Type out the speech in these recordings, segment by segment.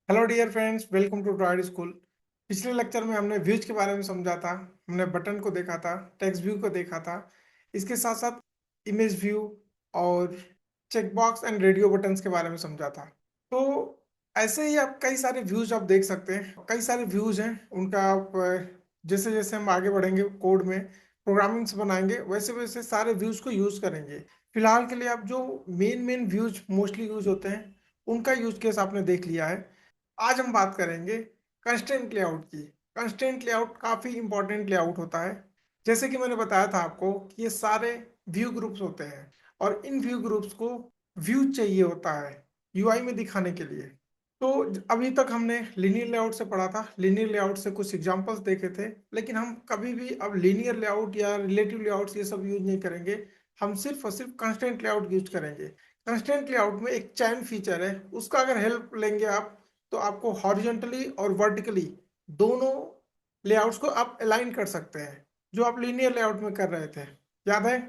Hello dear friends, welcome to droid school. पिछले lecture में हमने व्यूज के बारे में समझा था। हमने बटन को देखा था, टेक्स्ट व्यू को देखा था, इसके साथ साथ इमेज व्यू और check box and radio buttons के बारे में समझा था। तो ऐसे ही आप कई सारे व्यूज आप देख सकते हैं। कई सारे व्यूज हैं, उनका आप जैसे जैसे हम आगे बढ़ेंगे कोड में प्रोग्रामिंग्स बनाएंगे वैसे वैसे सारे व्यूज को यूज करेंगे। फिलहाल के लिए आप जो main main views mostly use होते हैं उनका यूज केस आपने देख लिया है। आज हम बात करेंगे कंस्ट्रेंट लेआउट की। कंस्ट्रेंट लेआउट काफी इंपॉर्टेंट लेआउट होता है। जैसे कि मैंने बताया था आपको कि ये सारे व्यू ग्रुप्स होते हैं और इन व्यू ग्रुप्स को व्यू चाहिए होता है यूआई में दिखाने के लिए। तो अभी तक हमने लीनियर लेआउट से पढ़ा था, लीनियर लेआउट से कुछ एग्जांपल्स देखे थे, लेकिन हम कभी भी अब लीनियर लेआउट या रिलेटिव लेआउट्स ये सब यूज नहीं करेंगे। हम सिर्फ और सिर्फ कंस्ट्रेंट लेआउट यूज करेंगे। कंस्ट्रेंट लेआउट में एक चैन फीचर है, उसका अगर हेल्प लेंगे आप तो आपको हॉरिजॉन्टली और वर्टिकली दोनों लेआउट्स को आप अलाइन कर सकते हैं जो आप लीनियर लेआउट में कर रहे थे। याद है?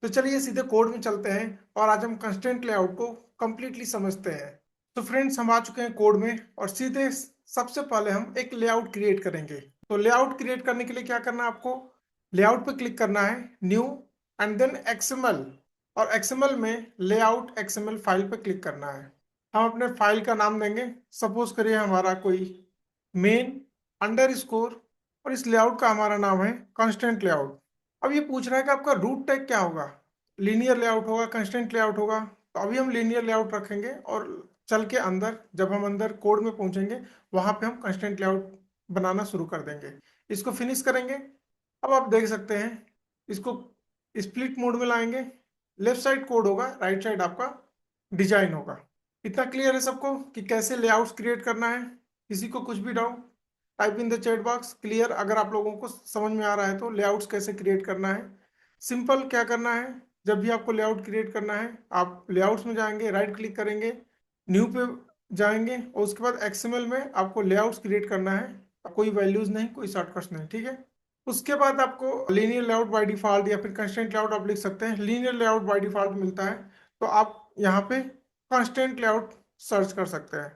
तो चलिए सीधे कोड में चलते हैं और आज हम कंस्ट्रेंट लेआउट को कंप्लीटली समझते हैं। तो फ्रेंड्स, हम आ चुके हैं कोड में और सीधे सबसे पहले हम एक लेआउट क्रिएट करेंगे। तो लेआउट क्रिएट करने के लिए क्या करना है आपको? लेआउट पे क्लिक करना है, न्यू एंड देन एक्सएमएल, और एक्सएमएल में लेआउट एक्सएमएल फाइल पे क्लिक करना है। हम अपने फाइल का नाम देंगे, सपोज करिए हमारा कोई मेन अंडर स्कोर, और इस लेआउट का हमारा नाम है कंस्टेंट लेआउट। अब ये पूछ रहा है कि आपका रूट टैग क्या होगा, लीनियर लेआउट होगा, कंस्टेंट लेआउट होगा। तो अभी हम लीनियर लेआउट रखेंगे और चल के अंदर जब हम अंदर कोड में पहुंचेंगे वहां पे हम कंस्टेंट लेआउट बनाना शुरू कर देंगे। इसको फिनिश करेंगे। अब आप देख सकते हैं, इसको स्प्लिट मोड में लाएंगे। लेफ्ट साइड कोड होगा, राइट साइड आपका डिजाइन होगा। इतना क्लियर है सबको कि कैसे लेआउट्स क्रिएट करना है? किसी को कुछ भी doubt, type in the chat box clear. अगर आप लोगों को समझ में आ रहा है तो लेआउट्स कैसे क्रिएट करना है, सिंपल क्या करना है। जब भी आपको लेआउट क्रिएट करना है आप लेआउट्स में जाएंगे, राइट क्लिक करेंगे, न्यू पे जाएंगे और उसके बाद एक्सएमएल में आपको लेआउट्स क्रिएट करना है। कोई वैल्यूज नहीं, कोई शॉर्टकट्स नहीं, ठीक है। उसके बाद आपको लीनियर लेआउट बाय डिफॉल्ट या फिर कंस्ट्रेंट लेआउट आप लिख सकते हैं। लीनियर लेआउट बाय डिफॉल्ट मिलता है तो आप यहाँ पे कंस्ट्रेंट लेआउट सर्च कर सकते हैं।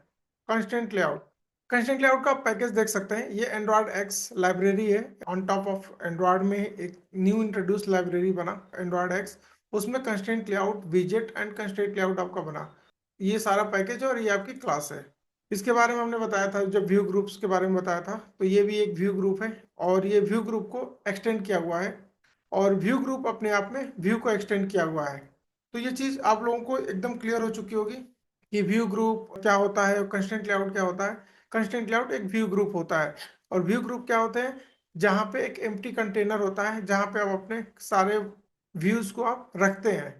कंस्ट्रेंट लेआउट, कंस्ट्रेंट लेआउट का पैकेज देख सकते हैं। ये एंड्रॉयड एक्स लाइब्रेरी है, ऑन टॉप ऑफ एंड्रॉयड में एक न्यू इंट्रोड्यूस लाइब्रेरी बना एंड्रॉयड एक्स, उसमें कंस्ट्रेंट लेआउट विजेट एंड कंस्ट्रेंट लेआउट आपका बना। ये सारा पैकेज और ये आपकी क्लास है। इसके बारे में हमने बताया था, जब व्यू ग्रुप्स के बारे में बताया था, तो ये भी एक व्यू ग्रुप है और ये व्यू ग्रुप को एक्सटेंड किया हुआ है और व्यू ग्रुप अपने आप में व्यू को एक्सटेंड किया हुआ है। तो ये चीज आप लोगों को एकदम क्लियर हो चुकी होगी कि व्यू ग्रुप क्या होता है और कंस्ट्रेंट लेआउट क्या होता है। कंस्ट्रेंट लेआउट एक व्यू ग्रुप होता है और व्यू ग्रुप क्या होते हैं? जहाँ पे एक एम्प्टी कंटेनर होता है जहाँ पे आप अपने सारे व्यूज को आप रखते हैं।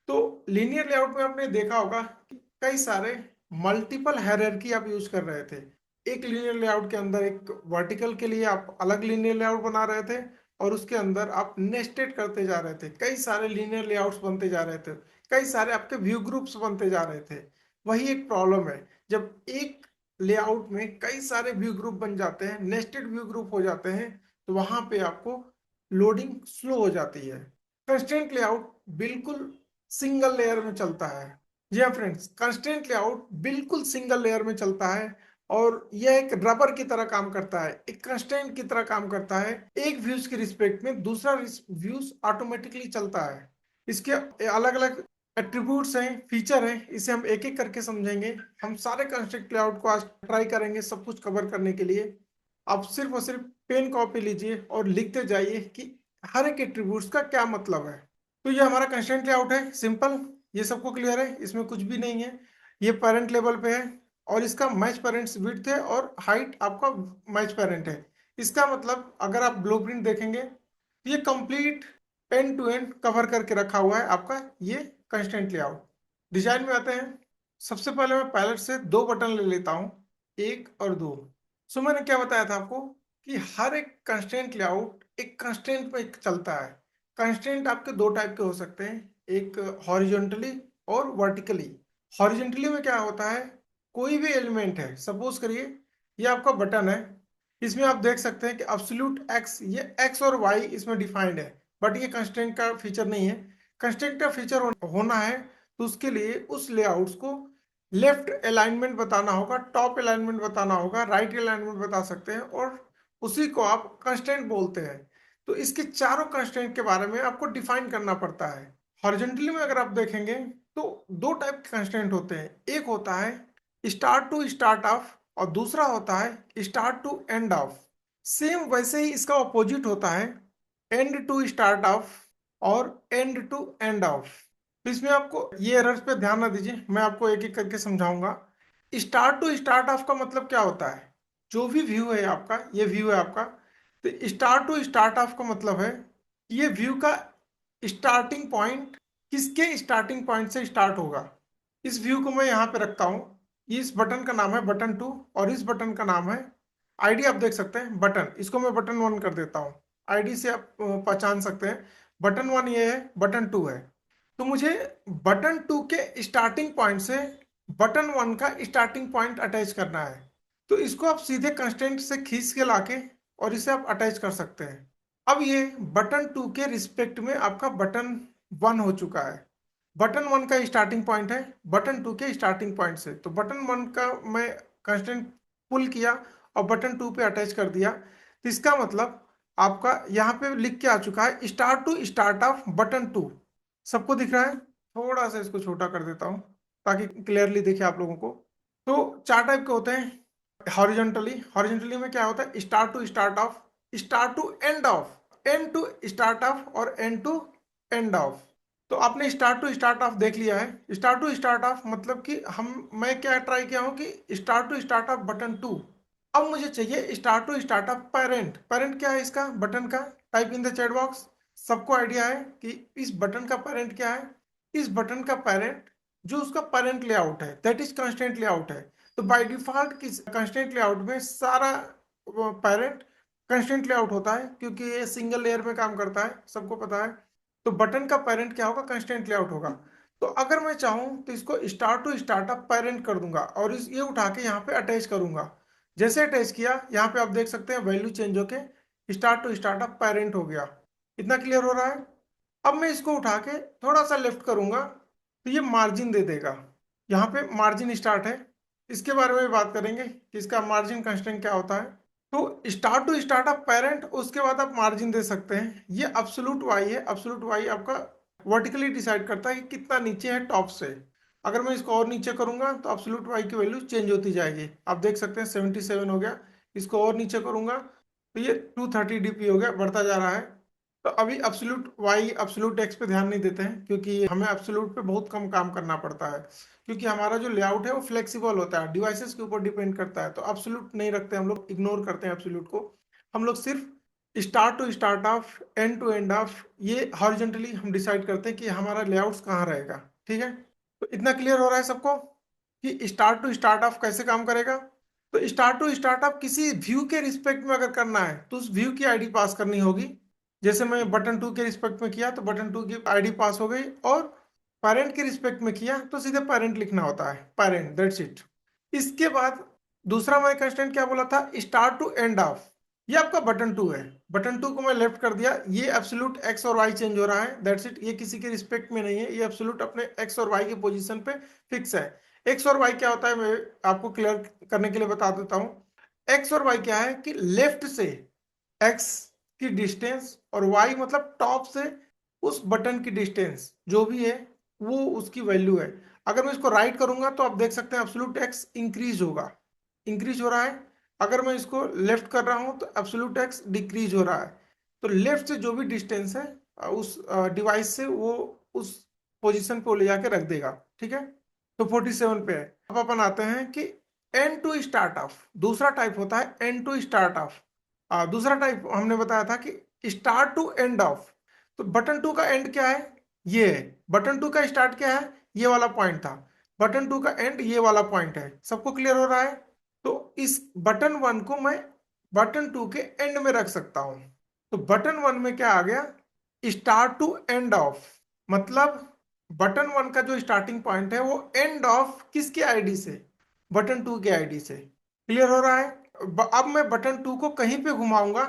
तो लीनियर लेआउट में आपने देखा होगा कि कई सारे मल्टीपल हायरार्की आप यूज कर रहे थे। एक लीनियर लेआउट के अंदर एक वर्टिकल के लिए आप अलग लीनियर लेआउट बना रहे थे और उसके अंदर आप नेस्टेड करते जा रहे थे, कई सारे लीनियर लेआउट्स बनते जा रहे थे, कई सारे आपके व्यू ग्रुप्स बनते जा रहे थे। वही एक प्रॉब्लम है, जब एक लेआउट में कई सारे व्यू ग्रुप बन जाते हैं, नेस्टेड व्यू ग्रुप हो जाते हैं, तो वहां पे आपको लोडिंग स्लो हो जाती है। कंस्ट्रेंट लेआउट बिल्कुल सिंगल लेयर में चलता है। जी हाँ फ्रेंड्स, कंस्ट्रेंट लेआउट बिल्कुल सिंगल लेयर में चलता है और यह एक रबर की तरह काम करता है, एक कंस्ट्रेंट की तरह काम करता है। एक व्यूज के रिस्पेक्ट में दूसरा व्यूज ऑटोमेटिकली चलता है। इसके अलग अलग एट्रीब्यूट्स हैं, फीचर हैं, इसे हम एक एक करके समझेंगे। हम सारे कंस्ट्रेंट लेआउट को आज ट्राई करेंगे सब कुछ कवर करने के लिए। आप सिर्फ और सिर्फ पेन कॉपी लीजिए और लिखते जाइए कि हर एक एट्रीब्यूट्स का क्या मतलब है। तो ये हमारा कंस्ट्रेंट लेआउट है, सिंपल। ये सबको क्लियर है, इसमें कुछ भी नहीं है। ये पेरेंट लेवल पे है और इसका मैच पेरेंट्स विड्थ है और हाइट आपका मैच पेरेंट है। इसका मतलब अगर आप ब्लूप्रिंट देखेंगे तो ये complete end to end cover करके रखा हुआ है आपका ये कंस्ट्रेंट लेआउट। डिजाइन में आते हैं। सबसे पहले मैं पैलेट से दो बटन ले लेता हूँ, एक और दो। सो मैंने क्या बताया था आपको कि हर एक कंस्ट्रेंट लेआउट एक कंस्ट्रेंट पे चलता है। कंस्ट्रेंट आपके दो टाइप के हो सकते हैं, एक हॉरिजॉन्टली और वर्टिकली। हॉरिजॉन्टली में क्या होता है, कोई भी एलिमेंट है, सपोज करिए ये आपका बटन है, इसमें आप देख सकते हैं कि अब्सोल्यूट एक्स, ये एक्स और वाई इसमें डिफाइंड है, बट ये कंस्ट्रेंट का फीचर नहीं है। कंस्ट्रेंट का फीचर होना है तो उसके लिए उस लेआउट्स को लेफ्ट अलाइनमेंट बताना होगा, टॉप अलाइनमेंट बताना होगा, राइट अलाइनमेंट बता सकते हैं, और उसी को आप कंस्ट्रेंट बोलते हैं। तो इसके चारों कंस्ट्रेंट के बारे में आपको डिफाइन करना पड़ता है। हॉरिजॉन्टली में अगर आप देखेंगे तो दो टाइप के कंस्ट्रेंट होते हैं, एक होता है स्टार्ट टू स्टार्ट ऑफ और दूसरा होता है start to end of. Same वैसे ही इसका अपोजिट होता है एंड टू स्टार्ट ऑफ और एंड टू एंड ऑफ। तो इसमें आपको ये एरर्स पे ध्यान ना दीजिए, मैं आपको एक एक करके समझाऊंगा। स्टार्ट टू स्टार्ट ऑफ का मतलब क्या होता है? जो भी व्यू है आपका, ये व्यू है आपका, तो स्टार्ट टू स्टार्ट ऑफ का मतलब है ये व्यू का स्टार्टिंग पॉइंट किसके स्टार्टिंग पॉइंट से स्टार्ट होगा। इस व्यू को मैं यहाँ पे रखता हूँ, इस बटन का नाम है बटन 2 और इस बटन का नाम है आईडी। आप देख सकते हैं बटन, इसको मैं बटन 1 कर देता हूँ। आईडी से आप पहचान सकते हैं बटन 1 ये है, बटन 2 है। तो मुझे बटन 2 के स्टार्टिंग पॉइंट से बटन 1 का स्टार्टिंग पॉइंट अटैच करना है। तो इसको आप सीधे कंस्ट्रेंट से खींच के लाके और इसे आप अटैच कर सकते हैं। अब ये बटन 2 के रिस्पेक्ट में आपका बटन 1 हो चुका है। बटन 1 का स्टार्टिंग पॉइंट है बटन 2 के स्टार्टिंग पॉइंट से, तो बटन 1 का मैं कंस्ट्रेंट पुल किया और बटन 2 पे अटैच कर दिया। तो इसका मतलब आपका यहाँ पे लिख के आ चुका है start to start of button 2। सबको दिख रहा है? थोड़ा सा इसको छोटा कर देता हूँ ताकि क्लियरली दिखे आप लोगों को। तो चार टाइप के होते हैं हॉरिजॉन्टली। हॉरिजॉन्टली में क्या होता है start to start of, start to end of, end to start of और एंड टू एंड ऑफ। तो आपने स्टार्ट टू स्टार्ट ऑफ देख लिया है। स्टार्ट टू स्टार्ट ऑफ मतलब कि मैं क्या ट्राई किया हूँ कि start to start of button 2। अब मुझे चाहिए start to start of parent. Parent क्या है इसका बटन का? Type in the chat box. सबको आइडिया है कि इस बटन का पेरेंट क्या है? इस बटन का पेरेंट जो उसका पेरेंट लेआउट है दैट इज कंस्ट्रेंट लेआउट है। तो बाय डिफॉल्ट किस कंस्ट्रेंट लेआउट में सारा पेरेंट कंस्ट्रेंट लेआउट होता है क्योंकि ये सिंगल लेयर में काम करता है, सबको पता है। तो बटन का पेरेंट क्या होगा? कंस्ट्रेंट लेआउट होगा। तो अगर मैं चाहूं तो इसको start to start up parent कर दूंगा और इस ये उठा के यहाँ पे अटैच करूंगा। जैसे अटैच किया यहाँ पे आप देख सकते हैं वैल्यू चेंज होके start to start up parent हो गया। इतना क्लियर हो रहा है? अब मैं इसको उठा के थोड़ा सा लेफ्ट करूंगा तो ये मार्जिन दे देगा। यहाँ पे मार्जिन स्टार्ट है, इसके बारे में भी बात करेंगे कि इसका मार्जिन कंस्ट्रेंट क्या होता है। तो start to start up parent, उसके बाद आप मार्जिन दे सकते हैं। ये एब्सोल्यूट वाई है, एब्सोल्यूट वाई आपका वर्टिकली डिसाइड करता है कि कितना नीचे है टॉप से। अगर मैं इसको और नीचे करूंगा तो एब्सोल्यूट वाई की वैल्यू चेंज होती जाएगी। आप देख सकते हैं 77 हो गया। इसको और नीचे करूंगा तो ये 230 डीपी हो गया, बढ़ता जा रहा है। तो अभी एब्सोल्यूट वाई एब्सोल्यूट एक्स पे ध्यान नहीं देते हैं क्योंकि हमें एब्सोल्यूट पे बहुत कम काम करना पड़ता है, क्योंकि हमारा जो लेआउट है वो फ्लेक्सिबल होता है, डिवाइसेस के ऊपर डिपेंड करता है। तो एब्सोल्यूट नहीं रखते हम लोग, इग्नोर करते हैं एब्सोल्यूट को। हम लोग सिर्फ start to start of, end to end of, ये हॉरिजॉन्टली हम डिसाइड करते हैं कि हमारा लेआउट्स कहाँ रहेगा। ठीक है? तो इतना क्लियर हो रहा है सबको कि स्टार्ट टू स्टार्ट ऑफ कैसे काम करेगा? तो स्टार्ट टू स्टार्ट ऑफ किसी व्यू के रिस्पेक्ट में अगर करना है तो उस व्यू की आईडी पास करनी होगी। जैसे मैं बटन 2 के रिस्पेक्ट में किया तो बटन 2 की आईडी पास हो गई, और पेरेंट के रिस्पेक्ट में किया तो सीधे पेरेंट लिखना होता है, पेरेंट, दैट्स इट। इसके बाद दूसरा मैं कंस्ट्रेंट क्या बोला था? Start to end of. ये आपका बटन 2 है, बटन 2 को मैं लेफ्ट कर दिया, ये एब्सोल्यूट एक्स और वाई चेंज हो रहा है, दैट्स इट। ये किसी के रिस्पेक्ट में नहीं है, ये एब्सोल्यूट अपने एक्स और वाई की पोजीशन पे फिक्स है। एक्स और वाई क्या होता है मैं आपको क्लियर करने के लिए बता देता हूँ। एक्स और वाई क्या है कि लेफ्ट से एक्स की डिस्टेंस और वाई मतलब टॉप से उस बटन की डिस्टेंस जो भी है वो उसकी वैल्यू है। अगर मैं इसको राइट करूंगा तो आप देख सकते हैं एब्सोल्यूट एक्स इंक्रीज होगा, इंक्रीज हो रहा है। अगर मैं इसको लेफ्ट कर रहा हूं तो एब्सोल्यूट एक्स डिक्रीज हो रहा है। तो लेफ्ट से जो भी डिस्टेंस है उस डिवाइस से वो उस पोजीशन पे ले जाके रख देगा। ठीक है? तो 47 पे है। अब अपन आते हैं कि एंड टू स्टार्ट ऑफ, दूसरा टाइप होता है एंड टू स्टार्ट ऑफ। दूसरा टाइप हमने बताया था कि स्टार्ट टू एंड ऑफ। तो बटन 2 का एंड क्या है? ये है। बटन 2 का स्टार्ट क्या है? ये वाला पॉइंट था। बटन 2 का एंड ये वाला पॉइंट है। सबको क्लियर हो रहा है? तो इस बटन 1 को मैं बटन 2 के एंड में रख सकता हूं। तो बटन 1 में क्या आ गया? स्टार्ट टू एंड ऑफ, मतलब बटन 1 का जो स्टार्टिंग पॉइंट है वो एंड ऑफ किसके आईडी से? बटन 2 के आईडी से। क्लियर हो रहा है? अब मैं बटन 2 को कहीं पे घुमाऊंगा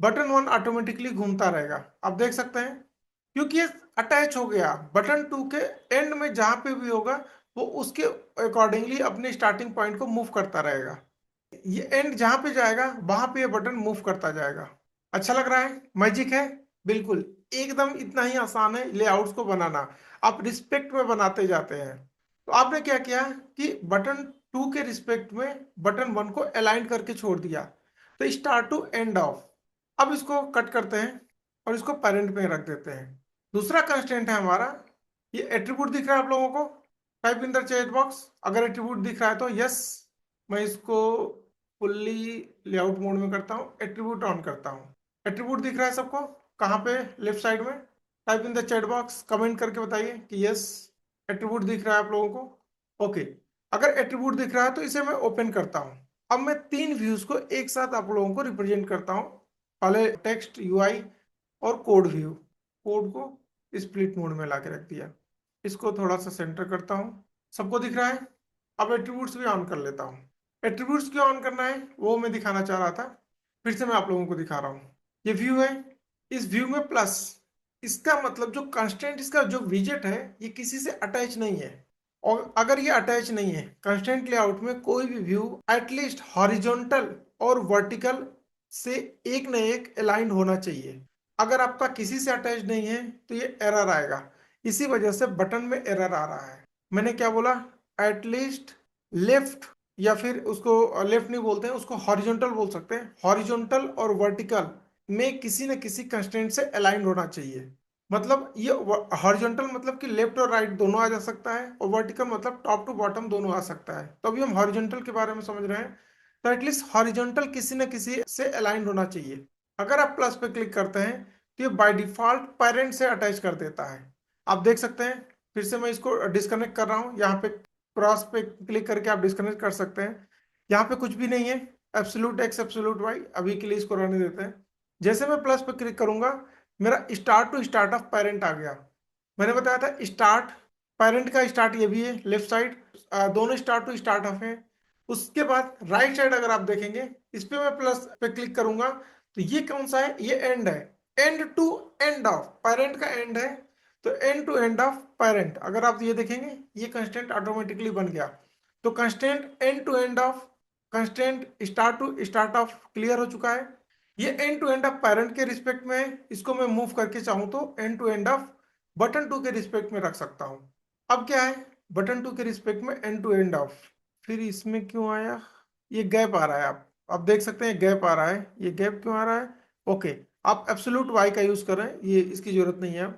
बटन 1 ऑटोमेटिकली घूमता रहेगा। आप देख सकते हैं क्योंकि ये अटैच हो गया। बटन 2 के एंड में जहां पे भी होगा वो उसके अकॉर्डिंगली अपने स्टार्टिंग पॉइंट को मूव करता रहेगा। ये एंड जहां पे जाएगा वहां पे ये बटन मूव करता जाएगा। अच्छा लग रहा है? मैजिक है? बिल्कुल। एकदम इतना ही आसान है लेआउट्स को बनाना। आप रिस्पेक्ट में बनाते जाते हैं। तो आपने क्या किया कि बटन 2 के रिस्पेक्ट में बटन 1 को अलाइन करके छोड़ दिया। तो स्टार्ट टू एंड ऑफ। अब इसको कट करते हैं और इसको पेरेंट में रख देते हैं। दूसरा कंस्ट्रेंट है हमारा, ये एट्रीब्यूट दिख रहा है आप लोगों को? Type in the chat box अगर एट्रीब्यूट दिख रहा है तो यस। मैं इसको फुल्ली लेआउट मोड में करता हूँ, एट्रीब्यूट ऑन करता हूँ। एट्रीब्यूट दिख रहा है सबको? कहाँ पे? लेफ्ट साइड में। Type in the chat box, comment करके बताइए कि यस एट्रीब्यूट दिख रहा है आप लोगों को। ओके, अगर एट्रीब्यूट दिख रहा है तो इसे मैं ओपन करता हूँ। अब मैं 3 व्यूज को एक साथ आप लोगों को रिप्रेजेंट करता हूँ। पहले टेक्स्ट यूआई और कोड व्यू। कोड को स्प्लिट मोड में ला के रख दिया। इसको थोड़ा सा सेंटर करता हूँ। सबको दिख रहा है? अब एट्रीब्यूट्स भी ऑन कर लेता हूँ। एट्रीब्यूट्स क्यों ऑन करना है वो मैं दिखाना चाह रहा था, फिर से मैं आप लोगों को दिखा रहा हूँ। ये व्यू है, इस व्यू में प्लस, इसका मतलब जो कंस्ट्रेंट, इसका जो विजेट है ये किसी से अटैच नहीं है। और अगर ये अटैच नहीं है, कंस्ट्रेंट लेआउट में कोई भी व्यू एटलीस्ट हॉरिजॉन्टल और वर्टिकल से एक न एक अलाइंड होना चाहिए। अगर आपका किसी से अटैच नहीं है तो ये एरर आएगा। इसी वजह से बटन में एरर आ रहा है। मैंने क्या बोला? एटलीस्ट लेफ्ट, या फिर उसको लेफ्ट नहीं बोलते हैं, उसको हॉरिजॉन्टल बोल सकते हैं। हॉरिजॉन्टल और वर्टिकल में किसी न किसी कंस्ट्रेंट से अलाइन होना चाहिए। मतलब ये हॉरिजॉन्टल मतलब कि लेफ्ट और राइट दोनों आ जा सकता है, और वर्टिकल मतलब टॉप टू बॉटम दोनों आ सकता है। तो अभी हम हॉरिजॉन्टल के बारे में समझ रहे हैं। तो एटलीस्ट हॉरिजॉन्टल किसी न किसी से अलाइन होना चाहिए। अगर आप प्लस पे क्लिक करते हैं तो ये बाय डिफॉल्ट पेरेंट से अटैच कर देता है। आप देख सकते हैं। फिर से मैं इसको डिस्कनेक्ट कर रहा हूँ। यहाँ पे क्रॉस पे क्लिक करके आप डिस्कनेक्ट कर सकते हैं। यहाँ पे कुछ भी नहीं है। एब्सोल्यूट एक्स एब्सोल्यूट वाई, अभी के लिए इसको रहने देते हैं। जैसे मैं प्लस पे क्लिक करूंगा मेरा start to start of parent आ गया। मैंने बताया था स्टार्ट, पेरेंट का स्टार्ट ये भी है लेफ्ट साइड, दोनों स्टार्ट टू स्टार्ट ऑफ है। उसके बाद राइट साइड अगर आप देखेंगे, इस पे मैं प्लस पे क्लिक करूंगा तो ये कौन सा है? ये एंड है। End to end of, parent का एंड है। तो end to end of parent अगर आप ये देखेंगे, ये कंस्टेंट ऑटोमेटिकली बन गया। तो constant end to end of, constant start to start of clear हो चुका है। ये end to end of parent के रिस्पेक्ट में है। इसको मैं मूव करके चाहूं तो end to end of button 2 के रिस्पेक्ट में रख सकता हूं। अब क्या है? बटन 2 के रिस्पेक्ट में एंड टू एंड ऑफ। फिर इसमें क्यों आया? ये गैप आ रहा है। आप देख सकते हैं गैप आ रहा है। ये गैप क्यों आ रहा है? ओके, आप एब्सोल्यूट वाई का यूज कर रहे हैं, ये इसकी जरूरत नहीं है।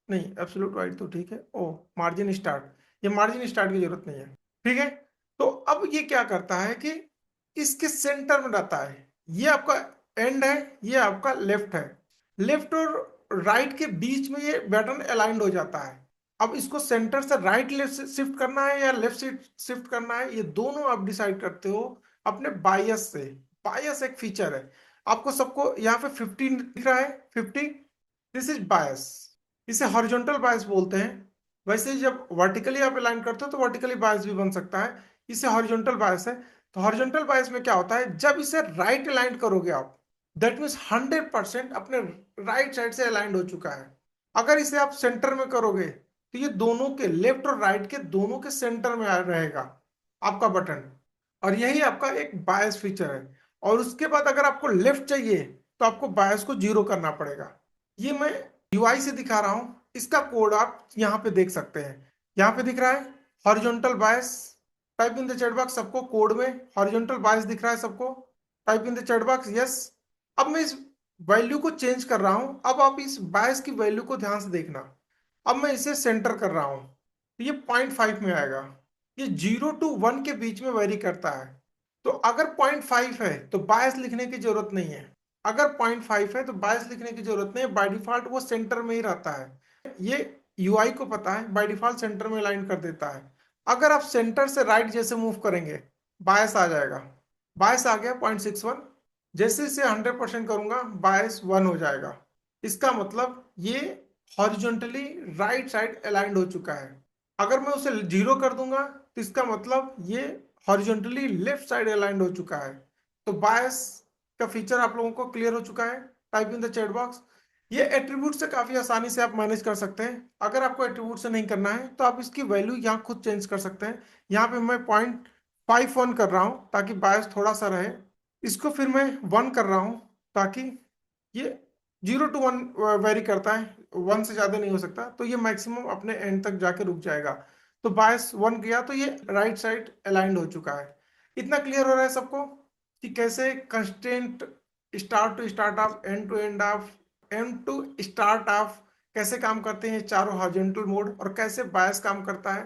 नहीं, एब्सोल्यूट वाई तो ठीक है। ओ, मार्जिन स्टार्ट, ये मार्जिन स्टार्ट की जरूरत नहीं है। ठीक है। तो अब ये क्या करता है कि इसके सेंटर में रहता है। ये आपका एंड है, ये आपका लेफ्ट है। लेफ्ट और राइट के बीच में ये बटन अलाइंड हो जाता है। अब इसको सेंटर से राइट लेफ्ट शिफ्ट करना है या लेफ्ट शिफ्ट करना है, ये दोनों आप डिसाइड करते हो अपने बायस से। बायस एक फीचर है। आपको सबको यहाँ पे 15 दिख रहा है, 50, दिस इज बायस। इसे हॉरिजॉन्टल बायस बोलते हैं। वैसे ही जब वर्टिकली आप अलाइन करते हो तो वर्टिकली बायस भी बन सकता है। इसे हॉरिजॉन्टल बायस है। तो हॉरिजॉन्टल बायस में क्या होता है, जब इसे राइट अलाइन करोगे आप, दैट मीन्स 100% अपने राइट साइड से अलाइंड हो चुका है। अगर इसे आप सेंटर में करोगे तो ये दोनों के, लेफ्ट और राइट के दोनों के सेंटर में रहेगा आपका बटन। और यही आपका एक बायस फीचर है। और उसके बाद अगर आपको लेफ्ट चाहिए तो आपको बायस को 0 करना पड़ेगा। ये मैं यूआई से दिखा रहा हूं। इसका कोड आप यहाँ पे देख सकते हैं। यहाँ पे दिख रहा है horizontal bias. Type in the chat box, सबको कोड में हॉरिजॉन्टल बायस दिख रहा है सबको? Type in the chat box yes. अब मैं इस वैल्यू को चेंज कर रहा हूं। अब आप इस बायस की वैल्यू को ध्यान से देखना। अब मैं इसे सेंटर कर रहा हूं तो ये 0.5 में आएगा। ये 0 to 1 के बीच में वेरी करता है। तो अगर 0.5 है तो बायस लिखने की जरूरत नहीं है। अगर 0.5 है तो बायस लिखने की जरूरत नहीं है। बाय डिफॉल्ट वो सेंटर में ही रहता है। ये यूआई को पता है, बाय डिफॉल्ट सेंटर में अलाइन कर देता है। अगर आप सेंटर से राइट जैसे मूव करेंगे बायस आ जाएगा। बायस आ गया 0.61। जैसे इसे 100% करूंगा बायस 1 हो जाएगा। इसका मतलब ये हॉरिजॉन्टली राइट साइड अलाइंड हो चुका है। अगर मैं उसे 0 कर दूंगा तो इसका मतलब ये हॉरिजॉन्टली लेफ्ट साइड अलाइंड हो चुका है। तो बायस का फीचर आप लोगों को क्लियर हो चुका है? Type in the chat box ये एट्रीब्यूट से काफी आसानी से आप मैनेज कर सकते हैं। अगर आपको एट्रीब्यूट से नहीं करना है तो आप इसकी वैल्यू यहाँ खुद चेंज कर सकते हैं। यहाँ पे मैं 0.51 कर रहा हूँ ताकि बायस थोड़ा सा रहे। इसको फिर मैं 1 कर रहा हूँ ताकि ये 0 to 1 वेरी करता है, 1 से ज्यादा नहीं हो सकता, तो ये मैक्सिमम अपने एंड तक जाके रुक जाएगा। तो बायस 1 किया तो ये राइट साइड अलाइंड हो चुका है। इतना क्लियर हो रहा है सबको कि कैसे constraint start to start of, end to end of, end to start of कैसे काम करते हैं चारों हॉरिजॉन्टल मोड, और कैसे बायस काम करता है।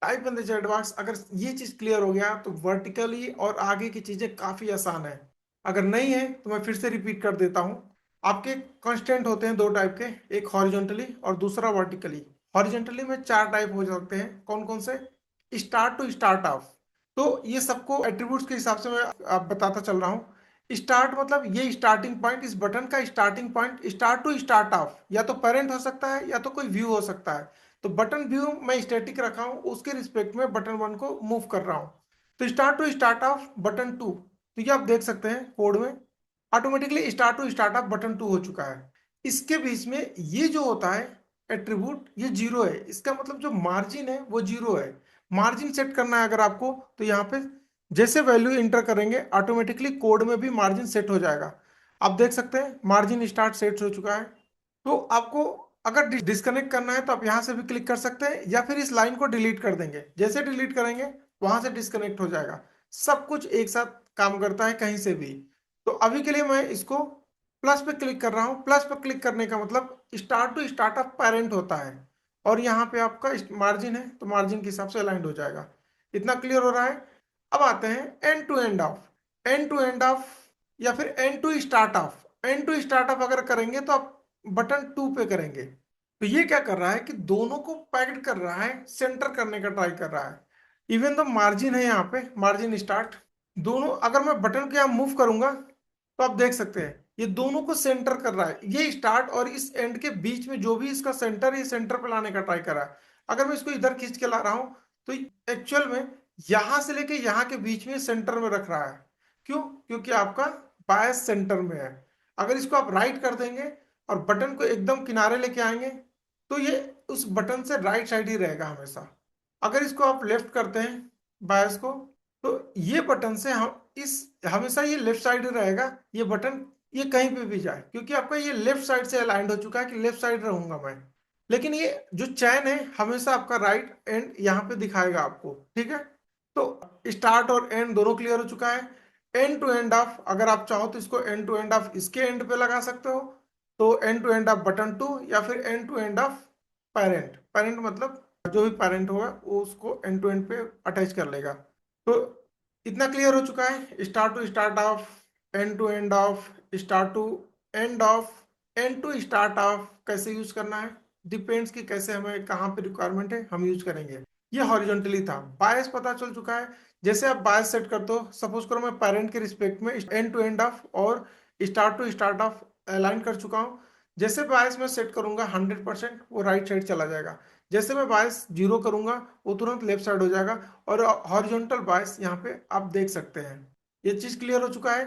Type in the chat box. अगर ये चीज क्लियर हो गया तो वर्टिकली और आगे की चीजें काफी आसान है। अगर नहीं है तो मैं फिर से रिपीट कर देता हूँ। आपके कांस्टेंट होते हैं दो टाइप के, एक हॉरिजॉन्टली और दूसरा वर्टिकली। हॉरिजॉन्टली में 4 टाइप हो सकते हैं। कौन कौन से? Start to start of. तो ये सबको एट्रीब्यूट्स के हिसाब से मैं आप बताता चल रहा हूँ। स्टार्ट मतलब ये स्टार्टिंग पॉइंट, इस बटन का starting point. Start to start of या तो पेरेंट हो सकता है या तो कोई व्यू हो सकता है। तो बटन व्यू मैं स्टैटिक रखा हूँ, उसके रिस्पेक्ट में बटन 1 को मूव कर रहा हूँ। तो start to start of button 2, तो ये आप देख सकते हैं कोड में automatically start to start of button 2 हो चुका है। इसके बीच में ये जो होता है एट्रीब्यूट, ये 0 है। इसका मतलब जो मार्जिन है वो 0 है। मार्जिन सेट करना है अगर आपको, तो यहाँ पे जैसे वैल्यू इंटर करेंगे ऑटोमेटिकली कोड में भी मार्जिन सेट हो जाएगा। आप देख सकते हैं मार्जिन स्टार्ट सेट हो चुका है। तो आपको अगर डिस्कनेक्ट करना है तो आप यहाँ से भी क्लिक कर सकते हैं, या फिर इस लाइन को डिलीट कर देंगे। जैसे डिलीट करेंगे वहां से डिस्कनेक्ट हो जाएगा। सब कुछ एक साथ काम करता है कहीं से भी। तो अभी के लिए मैं इसको प्लस पे क्लिक कर रहा हूँ। प्लस पे क्लिक करने का मतलब start to start of parent होता है, और यहाँ पे आपका मार्जिन है तो मार्जिन के हिसाब से अलाइंड हो जाएगा। इतना क्लियर हो रहा है। अब आते हैं end to end of. End to end of या फिर end to start of. End to start of अगर करेंगे तो आप बटन 2 पे करेंगे। तो ये क्या कर रहा है कि दोनों को पैक्ड कर रहा है, सेंटर करने का ट्राई कर रहा है। इवन तो मार्जिन है यहाँ पे, मार्जिन स्टार्ट दोनों, अगर मैं बटन के यहाँ मूव करूंगा तो आप देख सकते हैं ये दोनों को सेंटर कर रहा है। ये स्टार्ट और इस एंड के बीच में जो भी इसका सेंटर है, ये सेंटर पे लाने का ट्राई कर रहा है। अगर मैं इसको इधर खींच के ला रहा हूं तो एक्चुअल में यहां से लेके यहां के बीच में सेंटर में रख रहा है। क्यों? क्योंकि आपका बायस सेंटर में है। अगर इसको आप राइट कर देंगे और बटन को एकदम किनारे लेके आएंगे तो ये उस बटन से राइट साइड ही रहेगा हमेशा। अगर इसको आप लेफ्ट करते हैं बायस को, तो ये बटन से हम इस हमेशा ये लेफ्ट साइड रहेगा। ये बटन ये कहीं पे भी जाए, क्योंकि आपका ये लेफ्ट साइड से अलाइंड हो चुका है कि लेफ्ट साइड रहूंगा मैं। लेकिन ये जो चैन है हमेशा आपका राइट एंड यहाँ पे दिखाएगा आपको, ठीक है। तो स्टार्ट और एंड दोनों क्लियर हो चुका है। एंड टू एंड ऑफ अगर आप चाहो तो इसको एंड टू एंड ऑफ इसके एंड पे लगा सकते हो। तो end to end of button 2 या फिर end to end of parent. Parent मतलब जो भी पेरेंट होगा वो उसको एंड टू एंड पे अटैच कर लेगा। तो इतना क्लियर हो चुका है। Start to start of, end to end of, start to end of, end to start of कैसे यूज करना है डिपेंड्स कि कैसे हमें कहाँ पे रिक्वायरमेंट है हम यूज करेंगे। ये हॉरिजॉन्टली था। बायस पता चल चुका है। जैसे आप बायस सेट करते हो, सपोज करो मैं पेरेंट के रिस्पेक्ट में एंड टू एंड ऑफ और start to start of align कर चुका हूँ। जैसे बायस मैं सेट करूंगा 100% वो राइट साइड चला जाएगा। जैसे मैं बायस 0 करूंगा वो तुरंत लेफ्ट साइड हो जाएगा। और हॉरिजॉन्टल बायस यहाँ पे आप देख सकते हैं। ये चीज क्लियर हो चुका है।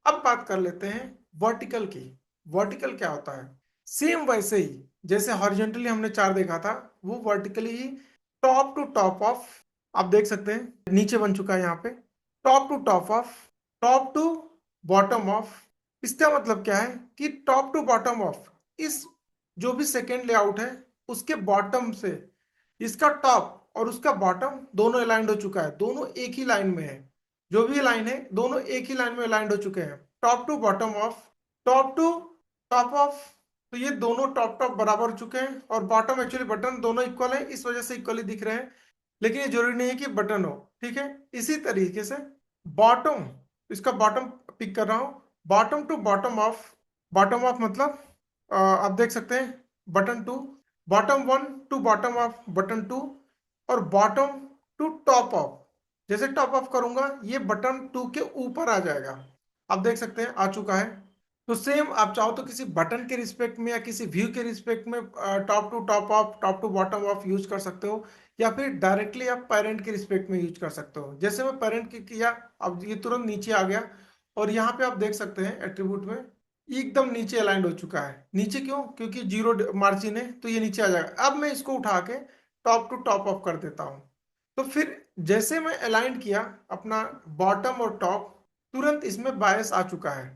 अब बात कर लेते हैं वर्टिकल की। वर्टिकल क्या होता है? सेम वैसे ही जैसे हॉरिजॉन्टली हमने 4 देखा था, वो वर्टिकली ही टॉप टू टॉप ऑफ, आप देख सकते हैं नीचे बन चुका है यहाँ पे। Top to top of, top to bottom of. इसका मतलब क्या है कि टॉप टू बॉटम ऑफ, इस जो भी सेकेंड लेआउट है उसके बॉटम से इसका टॉप और उसका बॉटम दोनों अलाइंड हो चुका है। दोनों एक ही लाइन में है। जो भी लाइन है दोनों एक ही लाइन में अलाइंड हो चुके हैं। Top to bottom of, top to top of. तो ये दोनों टॉप टॉप बराबर हो चुके हैं, और बॉटम एक्चुअली बटन दोनों इक्वल है, इस वजह से इक्वली दिख रहे हैं। लेकिन ये जरूरी नहीं है कि बटन हो, ठीक है। इसी तरीके से बॉटम, इसका बॉटम पिक कर रहा हूं। Bottom to bottom of, bottom of मतलब आप देख सकते हैं button 2, bottom 1 to bottom of button 2, और बॉटम टू टॉप ऑफ। जैसे टॉप ऑफ करूंगा ये बटन 2 के ऊपर आ जाएगा। आप देख सकते हैं आ चुका है। तो सेम आप चाहो तो किसी बटन के रिस्पेक्ट में या किसी व्यू के रिस्पेक्ट में top to top of, top to bottom of use कर सकते हो, या फिर डायरेक्टली आप पेरेंट के रिस्पेक्ट में यूज कर सकते हो। जैसे मैं पेरेंट की किया, अब ये तुरंत नीचे आ गया। और यहाँ पे आप देख सकते हैं एट्रीब्यूट में ये एकदम नीचे अलाइंड हो चुका है। नीचे क्यों? क्योंकि जीरो मार्जिन है तो ये नीचे आ जाएगा। अब मैं इसको उठा के टॉप टू टॉप ऑफ कर देता हूं। तो फिर जैसे मैं अलाइन किया अपना बॉटम और टॉप, तुरंत इसमें बायस आ चुका है।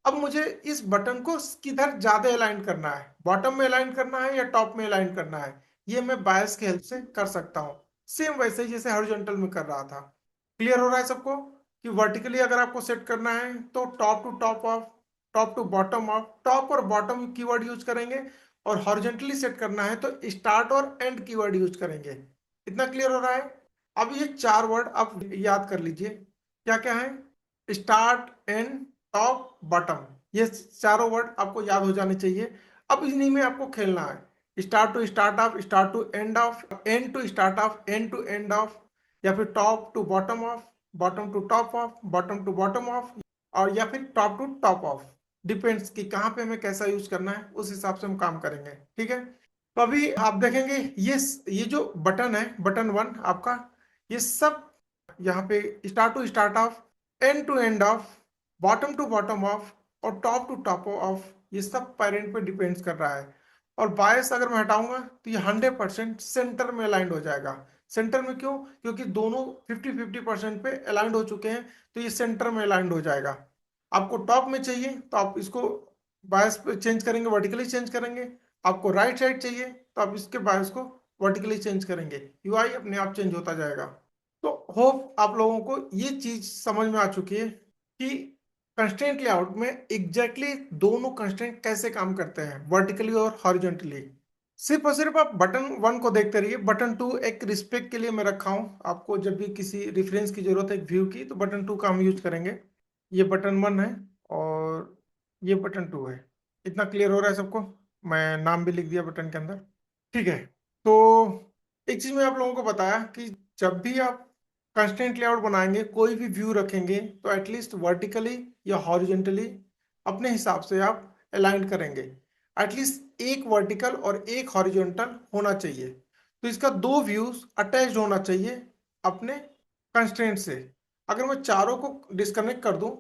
अब मुझे इस बटन को किधर ज्यादा अलाइन करना है, बॉटम में अलाइन करना है या टॉप में अलाइन करना है, ये मैं बायस की हेल्प से कर सकता हूँ। सेम वैसे ही जैसे हॉरिजॉन्टल में कर रहा था। क्लियर हो रहा है सबको कि वर्टिकली अगर आपको सेट करना है तो top to top of, top to bottom of, top और बॉटम कीवर्ड यूज करेंगे, और हॉरिजॉन्टली सेट करना है तो स्टार्ट और एंड कीवर्ड यूज करेंगे। इतना क्लियर हो रहा है? अब ये चार वर्ड आप याद कर लीजिए, क्या क्या है? स्टार्ट, एंड, टॉप, बॉटम, ये चारों वर्ड आपको याद हो जाने चाहिए। अब इन्हीं में आपको खेलना है। Start to start of, start to end of, end to start of, end to end of, या फिर top to bottom of, bottom to top of, bottom to bottom of, और या फिर top to top of. Depends कि कहाँ पे हमें कैसा यूज करना है, उस हिसाब से हम काम करेंगे। ठीक है, तो अभी आप देखेंगे ये जो बटन है, बटन वन आपका, ये सब यहाँ पे start to start of, end to end of, bottom to bottom of, और टॉप टू टॉप ऑफ, ये सब पेरेंट पे डिपेंड्स कर रहा है। और बायस अगर मैं हटाऊंगा तो ये 100% सेंटर में अलाइंड हो जाएगा। सेंटर में क्यों? क्योंकि दोनों 50-50% पे अलाइंड हो चुके हैं, तो ये सेंटर में अलाइंड हो जाएगा। आपको टॉप में चाहिए तो आप इसको बायस पे चेंज करेंगे, वर्टिकली चेंज करेंगे। आपको राइट साइड चाहिए तो आप इसके बायस को वर्टिकली चेंज करेंगे, यूआई अपने आप चेंज होता जाएगा। तो होप आप लोगों को ये चीज समझ में आ चुकी है कि कंस्ट्रेंट लेआउट में एग्जैक्टली दोनों कंस्ट्रेंट कैसे काम करते हैं, वर्टिकली और हॉरिजॉन्टली। सिर्फ और सिर्फ आप बटन वन को देखते रहिए। बटन टू एक रिस्पेक्ट के लिए मैं रखा हूं, आपको जब भी किसी रेफरेंस की जरूरत है व्यू की, तो बटन टू का हम यूज करेंगे। ये बटन वन है और ये बटन टू है। इतना क्लियर हो रहा है सबको? मैं नाम भी लिख दिया बटन के अंदर। ठीक है, तो एक चीज मैं आप लोगों को बताया कि जब भी आप कंस्ट्रेंट लेआउट बनाएंगे, कोई भी व्यू रखेंगे, तो एटलीस्ट वर्टिकली या हॉरिजेंटली अपने हिसाब से आप अलाइन करेंगे। एटलीस्ट एक वर्टिकल और एक हॉरिजॉन्टल होना चाहिए। तो इसका दो व्यूज अटैच्ड होना चाहिए अपने कंस्ट्रेंट से। अगर मैं चारों को डिस्कनेक्ट कर दूं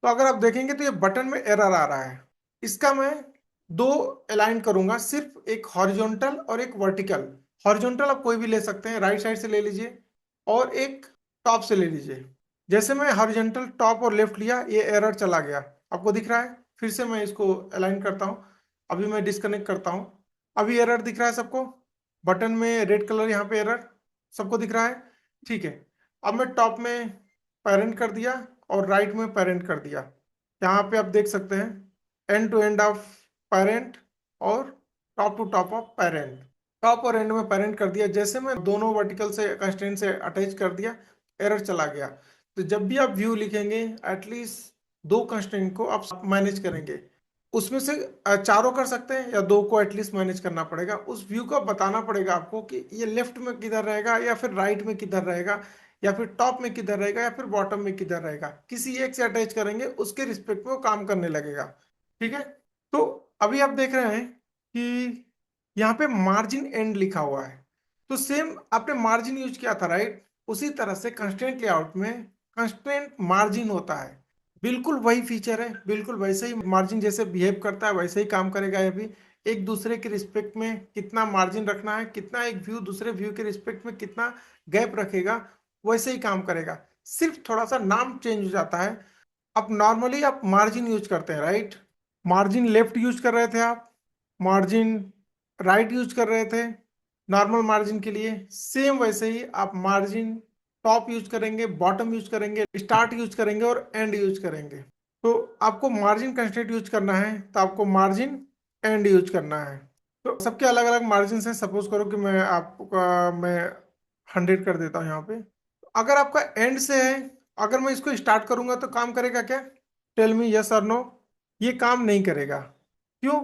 तो अगर आप देखेंगे तो ये बटन में एरर आ रहा है। इसका मैं दो अलाइन करूंगा, सिर्फ एक हॉरिजॉन्टल और एक वर्टिकल। हॉरिजॉन्टल आप कोई भी ले सकते हैं, राइट साइड से ले लीजिए, और एक टॉप से ले लीजिए। जैसे मैं हॉरिजॉन्टल टॉप और लेफ्ट लिया, ये एरर चला गया, आपको दिख रहा है। फिर से मैं इसको अलाइन करता हूँ, अभी मैं डिस्कनेक्ट करता हूँ। अभी एरर दिख रहा है सबको? बटन में रेड कलर यहाँ पे एरर सबको दिख रहा है? ठीक है, अब मैं टॉप में पेरेंट कर दिया और राइट में पेरेंट कर दिया। यहाँ पे आप देख सकते हैं end to end of parent और top to top of parent. Top और एंड में पेरेंट कर दिया। जैसे मैं दोनों वर्टिकल से कंस्ट्रेंट से अटैच कर दिया, एरर चला गया। तो जब भी आप व्यू लिखेंगे, एटलीस्ट दो कंस्ट्रेंट को आप मैनेज करेंगे। उसमें से चारों कर सकते हैं या दो को एटलीस्ट मैनेज करना पड़ेगा। उस व्यू को बताना पड़ेगा आपको कि ये लेफ्ट में किधर रहेगा, या फिर राइट में किधर रहेगा, या फिर टॉप में किधर रहेगा, या फिर बॉटम में किधर रहेगा। किसी एक से अटैच करेंगे, उसके रिस्पेक्ट में वो काम करने लगेगा। ठीक है, तो अभी आप देख रहे हैं कि यहाँ पे मार्जिन एंड लिखा हुआ है। तो सेम आपने मार्जिन यूज किया था, राइट? उसी तरह से कंस्ट्रेंट लेआउट में कंस्ट्रेंट मार्जिन होता है। बिल्कुल वही फीचर है, बिल्कुल वैसे ही मार्जिन जैसे बिहेव करता है वैसे ही काम करेगा ये भी। एक दूसरे के रिस्पेक्ट में कितना मार्जिन रखना है, कितना एक व्यू दूसरे व्यू के रिस्पेक्ट में कितना गैप रखेगा, वैसे ही काम करेगा। सिर्फ थोड़ा सा नाम चेंज हो जाता है। अब नॉर्मली आप मार्जिन यूज करते हैं, राइट? मार्जिन लेफ्ट यूज कर रहे थे आप, मार्जिन राइट यूज कर रहे थे नॉर्मल मार्जिन के लिए। सेम वैसे ही आप मार्जिन टॉप यूज करेंगे, बॉटम यूज करेंगे, स्टार्ट यूज करेंगे और एंड यूज करेंगे। तो आपको मार्जिन कंस्ट्रेंट यूज करना है तो आपको मार्जिन एंड यूज करना है। तो सबके अलग अलग मार्जिन है। सपोज करो कि मैं 100 कर देता हूँ यहाँ पे। अगर आपका एंड से है, अगर मैं इसको स्टार्ट करूंगा तो काम करेगा क्या? टेल मी यस और नो। ये काम नहीं करेगा। क्यों?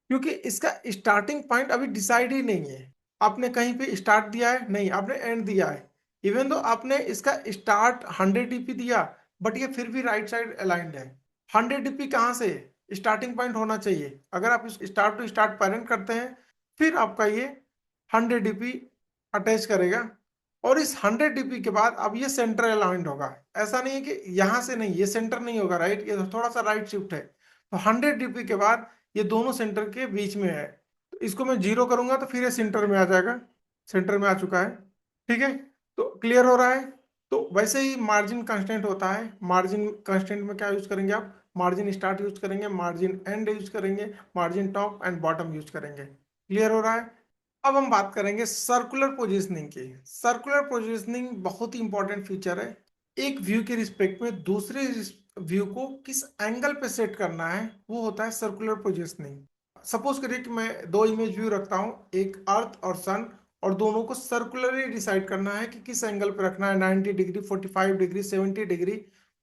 क्योंकि इसका स्टार्टिंग पॉइंट अभी डिसाइड ही नहीं है। आपने कहीं पे स्टार्ट दिया है नहीं, आपने एंड दिया है। इवन दो आपने इसका स्टार्ट 100 dp दिया, बट ये फिर भी राइट साइड अलाइंड है। 100 dp कहाँ से स्टार्टिंग पॉइंट होना चाहिए? अगर आप इस स्टार्ट टू स्टार्ट पेरेंट करते हैं, फिर आपका ये 100 dp अटैच करेगा, और इस 100 dp के बाद अब ये सेंटर अलाइंड होगा। ऐसा नहीं है कि यहां से नहीं, ये सेंटर नहीं होगा, राइट? ये थोड़ा सा राइट शिफ्ट है। तो 100 डीपी के बाद ये दोनों सेंटर के बीच में है, तो इसको मैं 0 करूंगा तो फिर ये सेंटर में आ जाएगा। सेंटर में आ चुका है। ठीक है, तो क्लियर हो रहा है। तो वैसे ही मार्जिन कांस्टेंट होता है। मार्जिन कांस्टेंट में क्या यूज करेंगे आप? मार्जिन स्टार्ट यूज करेंगे, मार्जिन एंड यूज करेंगे, margin top and bottom use करेंगे। क्लियर हो रहा है। अब हम बात करेंगे सर्कुलर पोजीशनिंग की। सर्कुलर पोजीशनिंग बहुत ही इंपॉर्टेंट फीचर है। एक व्यू के रिस्पेक्ट में दूसरे व्यू को किस एंगल पे सेट करना है, वो होता है सर्कुलर पोजीशनिंग। सपोज करिए कि मैं दो इमेज व्यू रखता हूँ, एक अर्थ और सन, और दोनों को सर्कुलरली डिसाइड करना है कि किस एंगल पे रखना है, 90 डिग्री, 45 डिग्री, 70 डिग्री।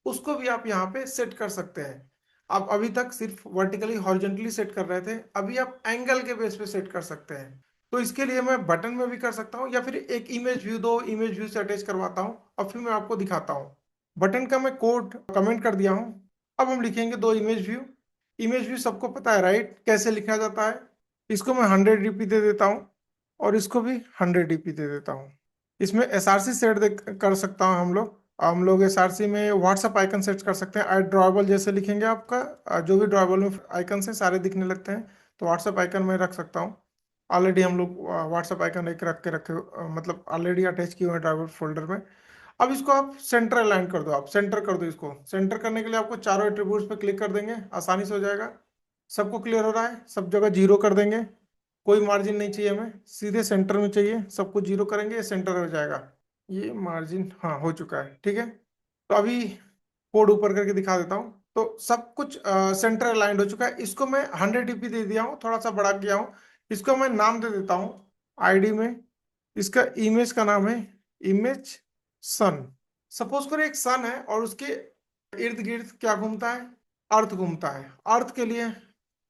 उसको भी आप यहाँ पे सेट कर सकते हैं। आप अभी तक सिर्फ वर्टिकली हॉरिजॉन्टली सेट कर रहे थे, अभी आप एंगल के बेस पे सेट कर सकते हैं। तो इसके लिए मैं बटन में भी कर सकता हूँ, या फिर एक इमेज व्यू, दो इमेज व्यू से अटैच करवाता हूँ और फिर मैं आपको दिखाता हूँ। बटन का मैं कोड कमेंट कर दिया हूँ। अब हम लिखेंगे दो इमेज व्यू। इमेज व्यू सबको पता है राइट, कैसे लिखा जाता है? इसको मैं 100 डीपी दे देता हूँ और इसको भी 100 डीपी दे देता हूँ। इसमें एसआरसी सेट कर सकता हूँ हम लोग एसआरसी में व्हाट्सएप आइकन सेट कर सकते हैं। आई ड्रॉएबल जैसे लिखेंगे आपका जो भी ड्रॉएबल में आइकन है सारे दिखने लगते हैं, तो व्हाट्सएप आइकन में रख सकता हूँ। ऑलरेडी हम लोग व्हाट्सएप आइकन एक रख के रखे मतलब ऑलरेडी अटैच किए हुए हैं ड्राइवर फोल्डर में। अब इसको आप सेंटर अलाइन कर दो, आप सेंटर कर दो। इसको सेंटर करने के लिए आपको चारों एट्रीब्यूट्स पे क्लिक कर देंगे, आसानी से हो जाएगा। सबको क्लियर हो रहा है? सब जगह 0 कर देंगे। कोई मार्जिन नहीं चाहिए हमें, सीधे सेंटर में चाहिए। सबको 0 करेंगे, ये सेंटर हो जाएगा। ये मार्जिन हाँ हो चुका है। ठीक है, तो अभी कोड ऊपर करके दिखा देता हूँ। तो सब कुछ सेंटर अलाइंड हो चुका है। इसको मैं 100 डीपी दे दिया हूँ, थोड़ा सा बढ़ा किया हूँ। इसको मैं नाम दे देता हूँ आईडी में। इसका इमेज का नाम है इमेज सन। सपोज करो एक सन है और उसके इर्द गिर्द क्या घूमता है? अर्थ घूमता है। अर्थ के लिए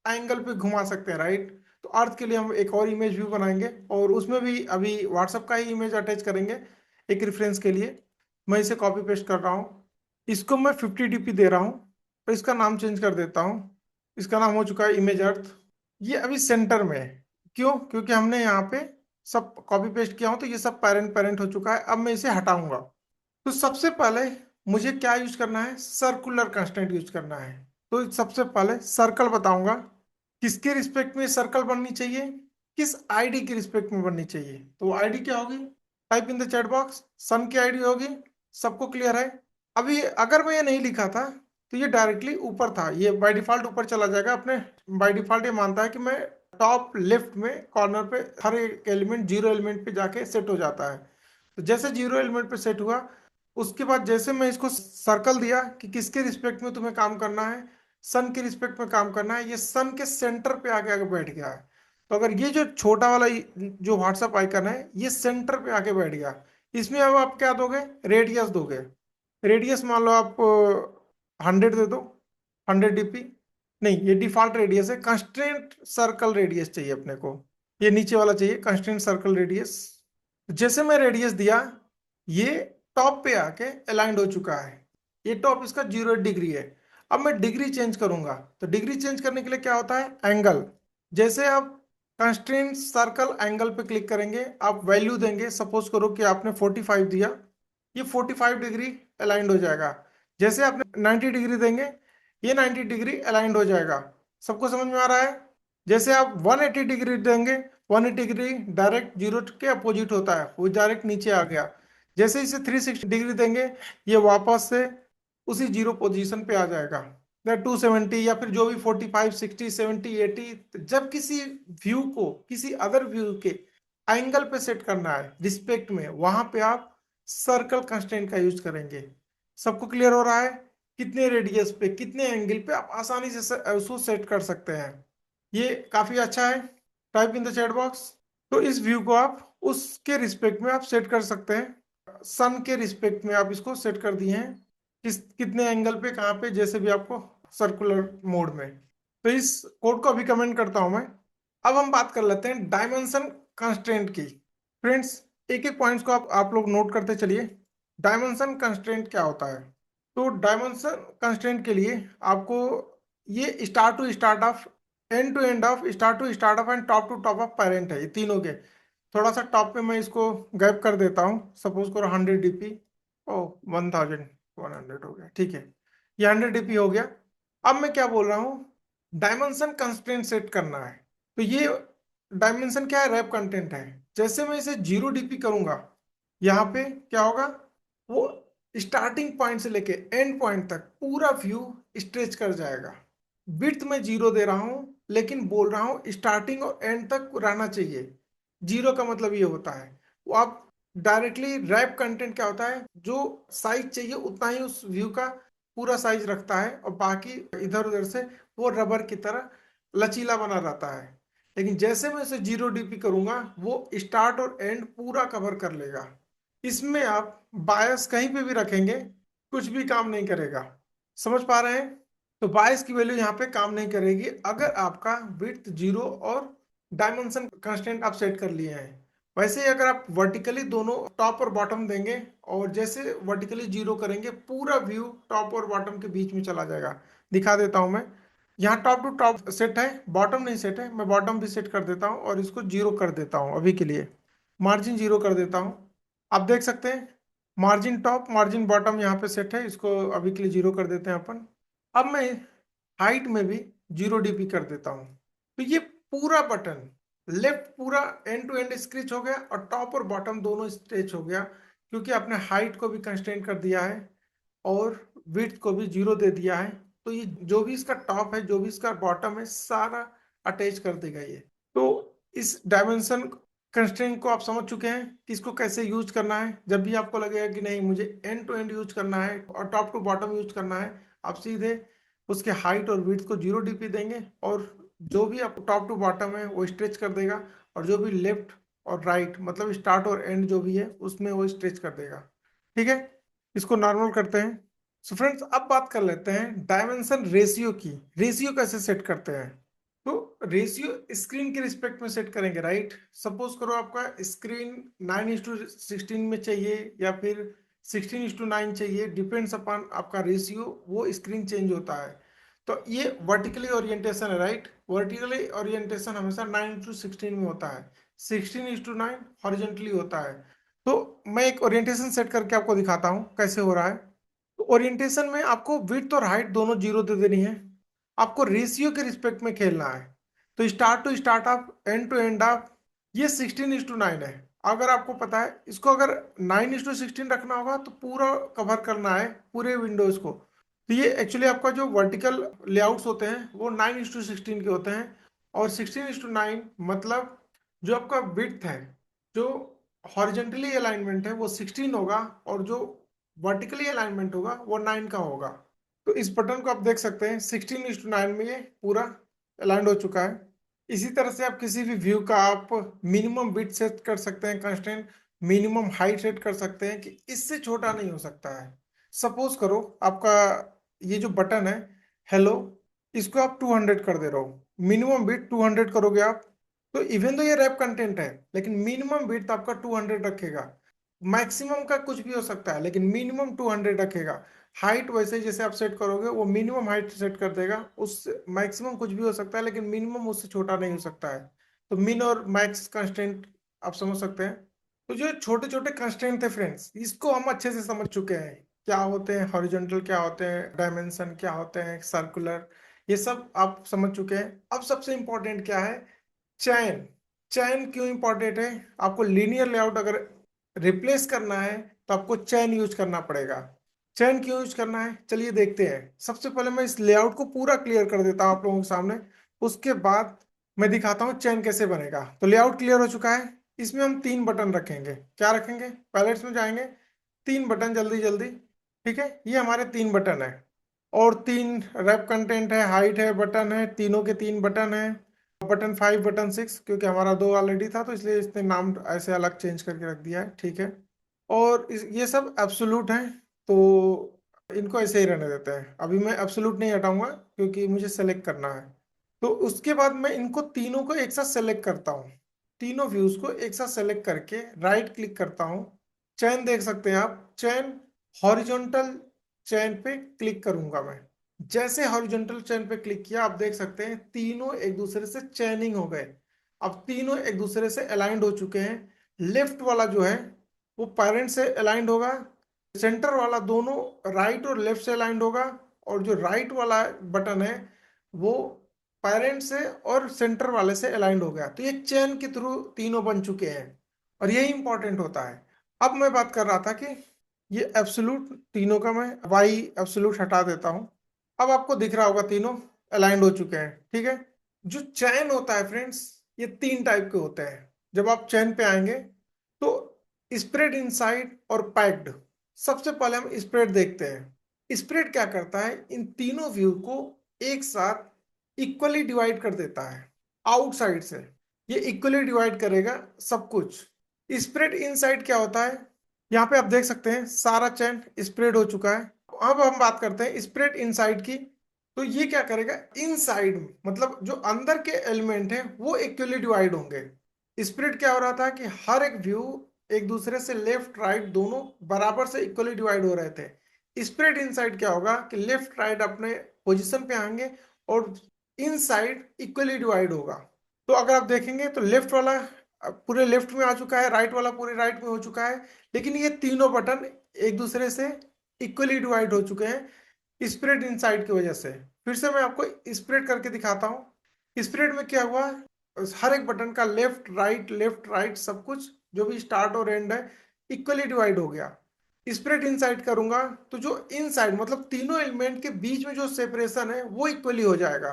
एंगल पे घुमा सकते हैं राइट। तो अर्थ के लिए हम एक और इमेज व्यू बनाएंगे और उसमें भी अभी व्हाट्सएप का ही इमेज अटैच करेंगे एक रेफरेंस के लिए। मैं इसे कॉपी पेस्ट कर रहा हूँ। इसको मैं 50 डीपी दे रहा हूँ और इसका नाम चेंज कर देता हूँ। इसका नाम हो चुका है इमेज अर्थ। ये अभी सेंटर में है। क्यों? क्योंकि हमने यहाँ पे सब कॉपी पेस्ट किया हूँ, तो ये सब पेरेंट पेरेंट हो चुका है। अब मैं इसे हटाऊंगा। तो सबसे पहले मुझे क्या यूज करना है? सर्कुलर कंस्ट्रेंट यूज करना है। तो सबसे पहले सर्कल बताऊंगा, किसके रिस्पेक्ट में सर्कल बननी चाहिए, किस आईडी के रिस्पेक्ट में बननी चाहिए। तो आईडी क्या होगी? Type in the chat box, son की आईडी होगी। सबको क्लियर है? अभी अगर मैं ये नहीं लिखा था तो ये डायरेक्टली ऊपर था, ये बाय डिफॉल्ट ऊपर चला जाएगा अपने। बाय डिफॉल्ट ये मानता है कि मैं टॉप लेफ्ट में कॉर्नर पे हर एक एलिमेंट 0 एलिमेंट पे जाके सेट हो जाता है। तो जैसे 0 एलिमेंट पे सेट हुआ, उसके बाद जैसे मैं इसको सर्कल दिया कि किसके रिस्पेक्ट में तुम्हें काम करना है, सन के रिस्पेक्ट में काम करना है, ये सन के सेंटर पे आके आगे बैठ गया है। तो अगर ये जो छोटा वाला जो व्हाट्सएप आइकन है ये सेंटर पे आके बैठ गया, इसमें अब आप क्या दोगे? रेडियस दोगे। रेडियस मान लो आप 100 दे दो, 100 डीपी। नहीं, ये डिफॉल्ट रेडियस है, कंस्ट्रेंट सर्कल रेडियस चाहिए अपने को। ये नीचे वाला चाहिए कंस्ट्रेंट सर्कल रेडियस। जैसे मैं रेडियस दिया, ये टॉप पे आके अलाइंड हो चुका है। ये टॉप इसका 0 डिग्री है। अब मैं डिग्री चेंज करूंगा, तो डिग्री चेंज करने के लिए क्या होता है? एंगल। जैसे आप कंस्ट्रेंट सर्कल एंगल पे क्लिक करेंगे, आप वैल्यू देंगे, सपोज करो कि आपने 45 दिया, ये 45 डिग्री अलाइंड हो जाएगा। जैसे आपने 90 डिग्री देंगे, ये 90 डिग्री अलाइंड हो जाएगा। सबको समझ में आ रहा है? जैसे आप 180 डिग्री देंगे, 180 डिग्री डायरेक्ट 0 के अपोजिट होता है, वो डायरेक्ट नीचे आ गया। जैसे इसे 360 डिग्री देंगे, ये वापस से उसी 0 पोजीशन पे आ जाएगा, या 270, या फिर जो भी 45, 60, 70, 80। जब किसी व्यू को किसी अदर व्यू के एंगल पे सेट करना है रिस्पेक्ट में, वहां पे आप सर्कल कंस्ट्रेंट का यूज करेंगे। सबको क्लियर हो रहा है? कितने रेडियस पे कितने एंगल पे आप आसानी से उसको सेट कर सकते हैं। ये काफी अच्छा है। Type in the chat box. तो इस व्यू को आप उसके रिस्पेक्ट में आप सेट कर सकते हैं। सन के रिस्पेक्ट में आप इसको सेट कर दिए हैं, किस कितने एंगल पे कहाँ पे, जैसे भी आपको सर्कुलर मोड में। तो इस कोड को अभी कमेंट करता हूं मैं। अब हम बात कर लेते हैं डायमेंशन कंस्ट्रेंट की। फ्रेंड्स, एक एक पॉइंट्स को आप लोग नोट करते चलिए। डायमेंशन कंस्ट्रेंट क्या होता है? तो डायमेंशन कंस्ट्रेंट के लिए आपको ये start to start of, end to end of, start to start of and top to top of parent है, ये तीनों के। थोड़ा सा टॉप पे मैं इसको गायब कर देता हूँ, सपोज करो 100 डीपी। ओ, 1100 हो गया। ठीक है, ये 100 डीपी हो गया। अब मैं क्या बोल रहा हूँ? डायमेंशन कंस्ट्रेंट सेट करना है। तो ये डायमेंशन क्या है, रैप कंटेंट है। जैसे मैं इसे 0 dp करूंगा, यहाँ पे क्या होगा, वो स्टार्टिंग पॉइंट से लेके एंड पॉइंट तक पूरा व्यू स्ट्रेच कर जाएगा। विड्थ में 0 दे रहा हूं, लेकिन बोल रहा हूं स्टार्टिंग और एंड तक रहना चाहिए। 0 का मतलब ये होता है, वो आप डायरेक्टली रैप कंटेंट क्या होता है, जो साइज चाहिए उतना ही उस व्यू का पूरा साइज रखता है, और बाकी इधर उधर से वो रबर की तरह लचीला बना रहता है। लेकिन जैसे मैं इसे 0 dp करूंगा, वो स्टार्ट और एंड पूरा कवर कर लेगा। इसमें आप बायस कहीं पे भी रखेंगे, कुछ भी काम नहीं करेगा। समझ पा रहे हैं? तो बायस की वैल्यू यहाँ पे काम नहीं करेगी अगर आपका विड्थ 0 और डायमेंशन कंस्टेंट आप सेट कर लिए हैं। वैसे ही अगर आप वर्टिकली दोनों टॉप और बॉटम देंगे, और जैसे वर्टिकली 0 करेंगे, पूरा व्यू टॉप और बॉटम के बीच में चला जाएगा। दिखा देता हूं मैं। यहाँ टॉप टू टॉप सेट है, बॉटम नहीं सेट है। मैं बॉटम भी सेट कर देता हूँ और इसको 0 कर देता हूँ अभी के लिए। मार्जिन 0 कर देता हूँ। आप देख सकते हैं मार्जिन टॉप मार्जिन बॉटम यहाँ पे सेट है, इसको अभी के लिए 0 कर देते हैं अपन। अब मैं हाइट में भी 0 dp कर देता हूँ। तो ये पूरा बटन लेफ्ट पूरा एंड टू एंड स्क्रीच हो गया, और टॉप और बॉटम दोनों स्ट्रेच हो गया, क्योंकि आपने हाइट को भी कंस्ट्रेंट कर दिया है और विड्थ को भी 0 दे दिया है। तो ये जो भी इसका टॉप है, जो भी इसका बॉटम है, सारा अटैच कर देगा ये। तो इस डायमेंशन कंस्ट्रेंट को आप समझ चुके हैं कि इसको कैसे यूज करना है। जब भी आपको लगेगा कि नहीं मुझे एंड टू एंड यूज करना है और टॉप टू बॉटम यूज करना है, आप सीधे उसके हाइट और विड्थ को 0 dp देंगे, और जो भी आप टॉप टू बॉटम है वो स्ट्रेच कर देगा, और जो भी लेफ्ट और राइट मतलब स्टार्ट और एंड जो भी है उसमें वो स्ट्रेच कर देगा। ठीक है, इसको नॉर्मल करते हैं। सो फ्रेंड्स, अब बात कर लेते हैं डायमेंशन रेशियो की। रेशियो कैसे सेट करते हैं? तो रेशियो स्क्रीन के रिस्पेक्ट में सेट करेंगे, राइट। सपोज करो आपका स्क्रीन 9:16 में चाहिए, या फिर 16:9 चाहिए, डिपेंड्स अपॉन आपका रेशियो, वो स्क्रीन चेंज होता है। तो ये वर्टिकली ओरिएंटेशन है, राइट। वर्टिकली ओरिएंटेशन हमेशा 9:16 में होता है। 16:9 हॉरिजॉन्टली होता है। तो मैं एक ओरिएंटेशन सेट करके आपको दिखाता हूँ कैसे हो रहा है। तो ओरिएंटेशन में आपको विड्थ और हाइट दोनों 0 दे देनी है। आपको रेशियो के रिस्पेक्ट में खेलना है। तो start to start of end to end of ये 16:9 है। अगर आपको पता है इसको अगर 9:16 रखना होगा तो पूरा कवर करना है पूरे विंडोज को। तो ये एक्चुअली आपका जो वर्टिकल लेआउट्स होते हैं वो 9:16 के होते हैं, और 16:9 मतलब जो आपका विड्थ है, जो हॉरिजेंटली अलाइनमेंट है वो 16 होगा, और जो वर्टिकली अलाइनमेंट होगा वो 9 का होगा। तो इस बटन को आप देख सकते हैं 16:9 में ये पूरा अलाइंड हो चुका है। इसी तरह से आप किसी भी व्यू का आप मिनिमम विड्थ सेट कर सकते हैं कंस्ट्रेंट, मिनिमम हाइट सेट कर सकते हैं कि इससे छोटा नहीं हो सकता है। सपोज करो आपका ये जो बटन है हेलो, इसको आप 200 कर दे रहे हो, मिनिमम विड्थ 200 करोगे आप। तो इवन तो ये रैप कंटेंट है, लेकिन मिनिमम विड्थ आपका 200 रखेगा। मैक्सिमम का कुछ भी हो सकता है, लेकिन मिनिमम 200 रखेगा। हाइट वैसे ही जैसे आप सेट करोगे वो मिनिमम हाइट सेट कर देगा, उस मैक्सिमम कुछ भी हो सकता है, लेकिन मिनिमम उससे छोटा नहीं हो सकता है। तो मिन और मैक्स कंस्ट्रेंट आप समझ सकते हैं। तो जो छोटे छोटे कंस्ट्रेंट थे फ्रेंड्स, इसको हम अच्छे से समझ चुके हैं। क्या होते हैं हॉरिजॉन्टल, क्या होते हैं डायमेंशन, क्या होते हैं सर्कुलर, ये सब आप समझ चुके हैं। अब सबसे इंपॉर्टेंट क्या है, चैन। चैन क्यों इंपॉर्टेंट है? आपको लीनियर लेआउट अगर रिप्लेस करना है तो आपको चैन यूज करना पड़ेगा। चैन क्यों यूज करना है, चलिए देखते हैं। सबसे पहले मैं इस लेआउट को पूरा क्लियर कर देता हूं आप लोगों के सामने, उसके बाद मैं दिखाता हूं चैन कैसे बनेगा। तो लेआउट क्लियर हो चुका है। इसमें हम 3 बटन रखेंगे। क्या रखेंगे? पैलेट्स में जाएंगे, 3 बटन जल्दी जल्दी। ठीक है, ये हमारे 3 बटन है, और 3 रैप कंटेंट है, हाइट है, बटन है, तीनों के 3 बटन है। बटन 5 बटन 6, क्योंकि हमारा 2 ऑलरेडी था तो इसलिए इसने नाम ऐसे अलग चेंज करके रख दिया है। ठीक है, और ये सब एब्सोल्यूट हैं, तो इनको ऐसे ही रहने देते हैं। अभी मैं एब्सोल्यूट नहीं हटाऊंगा क्योंकि मुझे सेलेक्ट करना है। तो उसके बाद मैं इनको तीनों को एक साथ सेलेक्ट करता हूँ। तीनों व्यूज को एक साथ सेलेक्ट करके राइट क्लिक करता हूँ। चैन देख सकते हैं आप, चैन हॉरिजॉन्टल चैन पे क्लिक करूंगा मैं। जैसे हॉरिजॉन्टल चैन पे क्लिक किया, आप देख सकते हैं तीनों एक दूसरे से चैनिंग हो गए। अब तीनों एक दूसरे से अलाइंड हो चुके हैं। लेफ्ट वाला जो है वो पेरेंट से अलाइंड होगा, सेंटर वाला दोनों राइट और लेफ्ट से अलाइंड होगा, और जो राइट वाला बटन है वो पेरेंट से और सेंटर वाले से अलाइंड हो गया, तो ये चेन के थ्रू तीनों बन चुके हैं और यही इंपॉर्टेंट होता है। अब मैं बात कर रहा था कि ये एब्सोल्यूट तीनों का मैं वाई एब्सोल्यूट हटा देता हूं। अब आपको दिख रहा होगा तीनों अलाइंड हो चुके हैं, ठीक है। जो चैन होता है फ्रेंड्स, ये तीन टाइप के होते हैं। जब आप चैन पे आएंगे तो स्प्रेड इनसाइड और पैक्ड। सबसे पहले हम स्प्रेड देखते हैं। स्प्रेड क्या करता है, इन तीनों व्यू को एक साथ इक्वली डिवाइड कर देता है आउटसाइड से। ये इक्वली डिवाइड करेगा सब कुछ। स्प्रेड इनसाइड क्या होता है, यहाँ पे आप देख सकते हैं सारा चैन स्प्रेड हो चुका है। अब हम बात करते हैं स्प्रेड इनसाइड की। तो ये क्या करेगा, इनसाइड मतलब जो अंदर के एलिमेंट हैं वो इक्वली डिवाइड होंगे। स्प्रेड क्या हो रहा था कि हर एक व्यू एक दूसरे से लेफ्ट राइट दोनों बराबर से इक्वली डिवाइड हो रहे थे। स्प्रेड इनसाइड क्या होगा कि लेफ्ट राइट अपने पोजीशन पे आएंगे और इनसाइड इक्वली डिवाइड होगा। तो अगर आप देखेंगे तो लेफ्ट वाला पूरे लेफ्ट में आ चुका है, राइट वाला पूरे राइट में हो चुका है, लेकिन ये तीनों बटन एक दूसरे से इक्वली डिवाइड हो चुके हैं स्प्रेड इनसाइड की वजह से। फिर से मैं आपको स्प्रेड करके दिखाता हूँ। स्प्रेड में क्या हुआ, हर एक बटन का लेफ्ट राइट सब कुछ जो भी स्टार्ट और एंड है इक्वली डिवाइड हो गया। स्प्रेड इनसाइड करूंगा तो जो इनसाइड मतलब तीनों एलिमेंट के बीच में जो सेपरेशन है वो इक्वली हो जाएगा।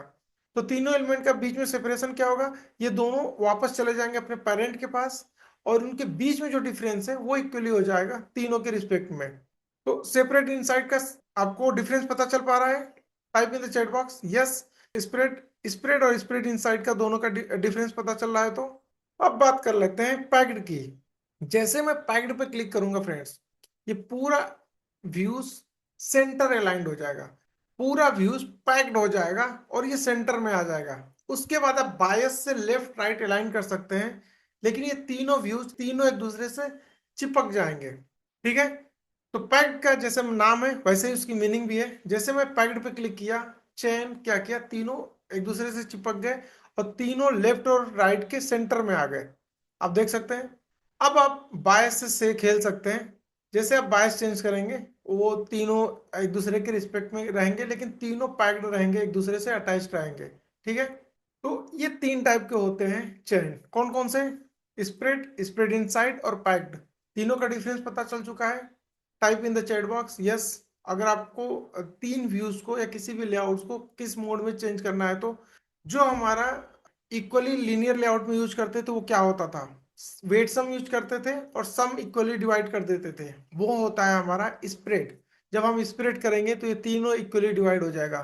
तो तीनों एलिमेंट का बीच में सेपरेशन क्या होगा, ये दोनों वापस चले जाएंगे अपने पेरेंट के पास और उनके बीच में जो डिफरेंस है वो इक्वली हो जाएगा तीनों के रिस्पेक्ट में। तो सेपरेट इनसाइड का आपको डिफरेंस पता चल पा रहा है, type in the chat box yes. Spread spread और स्प्रेड इनसाइड का दोनों का डिफरेंस पता चल रहा है। तो अब बात कर लेते हैं पैक्ड की। जैसे मैं पैक्ड पे क्लिक करूंगा फ्रेंड्स, ये पूरा व्यूज सेंटर अलाइंड हो जाएगा, पूरा व्यूज पैक्ड हो जाएगा और ये सेंटर में आ जाएगा। उसके बाद आप बायस से लेफ्ट राइट अलाइन कर सकते हैं, लेकिन ये तीनों व्यूज तीनों एक दूसरे से चिपक जाएंगे, ठीक है। तो पैक्ड का जैसे नाम है वैसे ही उसकी मीनिंग भी है। जैसे मैं पैक्ड पे क्लिक किया, चेन क्या किया, तीनों एक दूसरे से चिपक गए और तीनों लेफ्ट और राइट के सेंटर में आ गए, आप देख सकते हैं। अब आप बायस से खेल सकते हैं। जैसे आप बायस चेंज करेंगे वो तीनों एक दूसरे के रिस्पेक्ट में रहेंगे, लेकिन तीनों पैक्ड रहेंगे, एक दूसरे से अटैच रहेंगे, ठीक है। तो ये तीन टाइप के होते हैं चेन। कौन कौन से, स्प्रेड स्प्रेड इनसाइड और पैक्ड। तीनों का डिफरेंस पता चल चुका है, type in the chat box yes. अगर आपको तीन व्यूज को या किसी भी लेआउट्स को किस मोड में चेंज करना है, तो जो हमारा इक्वली लीनियर लेआउट में यूज करते थे वो क्या होता था, वेट सम यूज करते थे और सम इक्वली डिवाइड कर देते थे, वो होता है हमारा स्प्रेड। जब हम स्प्रेड करेंगे तो ये तीनों इक्वली डिवाइड हो जाएगा।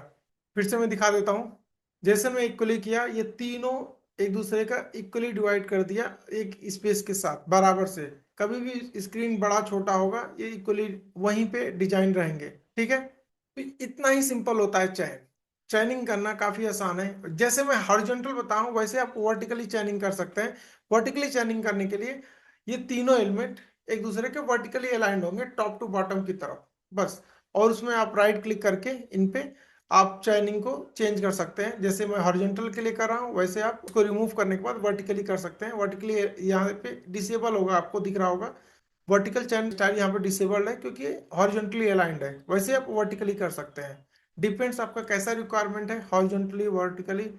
फिर से मैं दिखा देता हूँ। जैसे मैं इक्वली किया, ये तीनों एक दूसरे का इक्वली डिवाइड कर दिया एक स्पेस के साथ बराबर से। कभी भी स्क्रीन बड़ा छोटा होगा ये इक्वली वहीं पे डिजाइन रहेंगे, ठीक है। तो इतना ही सिंपल होता है चैन। चैनिंग करना काफी आसान है। जैसे मैं हॉरिजॉन्टल बताऊं वैसे आप वर्टिकली चैनिंग कर सकते हैं। वर्टिकली चैनिंग करने के लिए ये तीनों एलिमेंट एक दूसरे के वर्टिकली अलाइंड होंगे टॉप टू बॉटम की तरफ, बस। और उसमें आप राइट क्लिक करके इन पे आप चैनिंग को चेंज कर सकते हैं। जैसे मैं हॉरिजॉन्टल के लिए कर रहा हूँ वैसे आप उसको रिमूव करने के बाद वर्टिकली कर सकते हैं। वर्टिकली यहाँ पे डिसेबल होगा, आपको दिख रहा होगा वर्टिकल चैन स्टाइल यहाँ पे डिसेबल्ड है क्योंकि हॉरिजॉन्टली अलाइंड है। वैसे आप वर्टिकली कर सकते हैं, डिपेंड्स आपका कैसा रिक्वायरमेंट है, हॉरिजॉन्टली वर्टिकली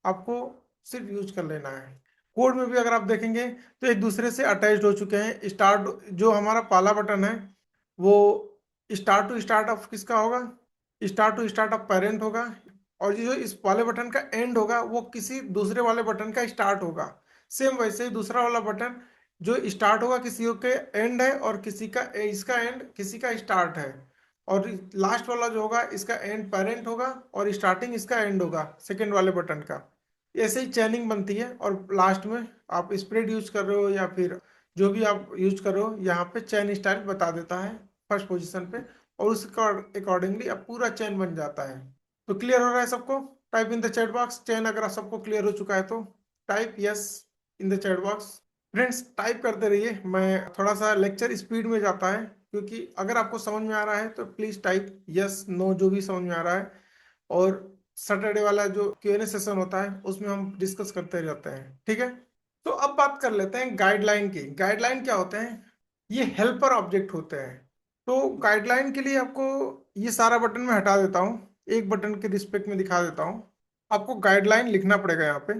आपको सिर्फ यूज कर लेना है। कोड में भी अगर आप देखेंगे तो एक दूसरे से अटैच्ड हो चुके हैं। स्टार्ट जो हमारा पहला बटन है वो स्टार्ट टू स्टार्ट ऑफ किसका होगा, start to start of parent होगा। और ये जो इस वाले बटन का एंड होगा वो किसी दूसरे वाले बटन का स्टार्ट होगा। सेम वैसे ही दूसरा वाला बटन जो स्टार्ट होगा किसी के एंड है और किसी का इसका एंड किसी का स्टार्ट है। और लास्ट वाला जो होगा इसका एंड पेरेंट होगा और स्टार्टिंग इसका एंड होगा सेकेंड वाले बटन का। ऐसे ही चैनिंग बनती है। और लास्ट में आप स्प्रेड यूज कर रहे हो या फिर जो भी आप यूज कर रहे हो यहाँ पे चैन स्टाइल बता देता है फर्स्ट पोजीशन पे, और उसका अकॉर्डिंगली अब पूरा चैन बन जाता है। तो क्लियर हो रहा है सबको, type in the chat box चैन अगर सबको क्लियर हो चुका है तो type yes in the chat box. Friends type करते रहिए, मैं थोड़ा सा लेक्चर स्पीड में जाता है क्योंकि अगर आपको समझ में आ रहा है तो प्लीज टाइप यस नो जो भी समझ में आ रहा है। और सैटरडे वाला जो Q&A सेशन होता है उसमें हम डिस्कस करते रहते हैं, ठीक है। तो अब बात कर लेते हैं गाइडलाइन की। गाइडलाइन क्या होते हैं, ये हेल्पर ऑब्जेक्ट होते हैं। तो गाइडलाइन के लिए आपको ये सारा बटन मैं हटा देता हूँ, एक बटन के रिस्पेक्ट में दिखा देता हूँ। आपको गाइडलाइन लिखना पड़ेगा यहाँ पे।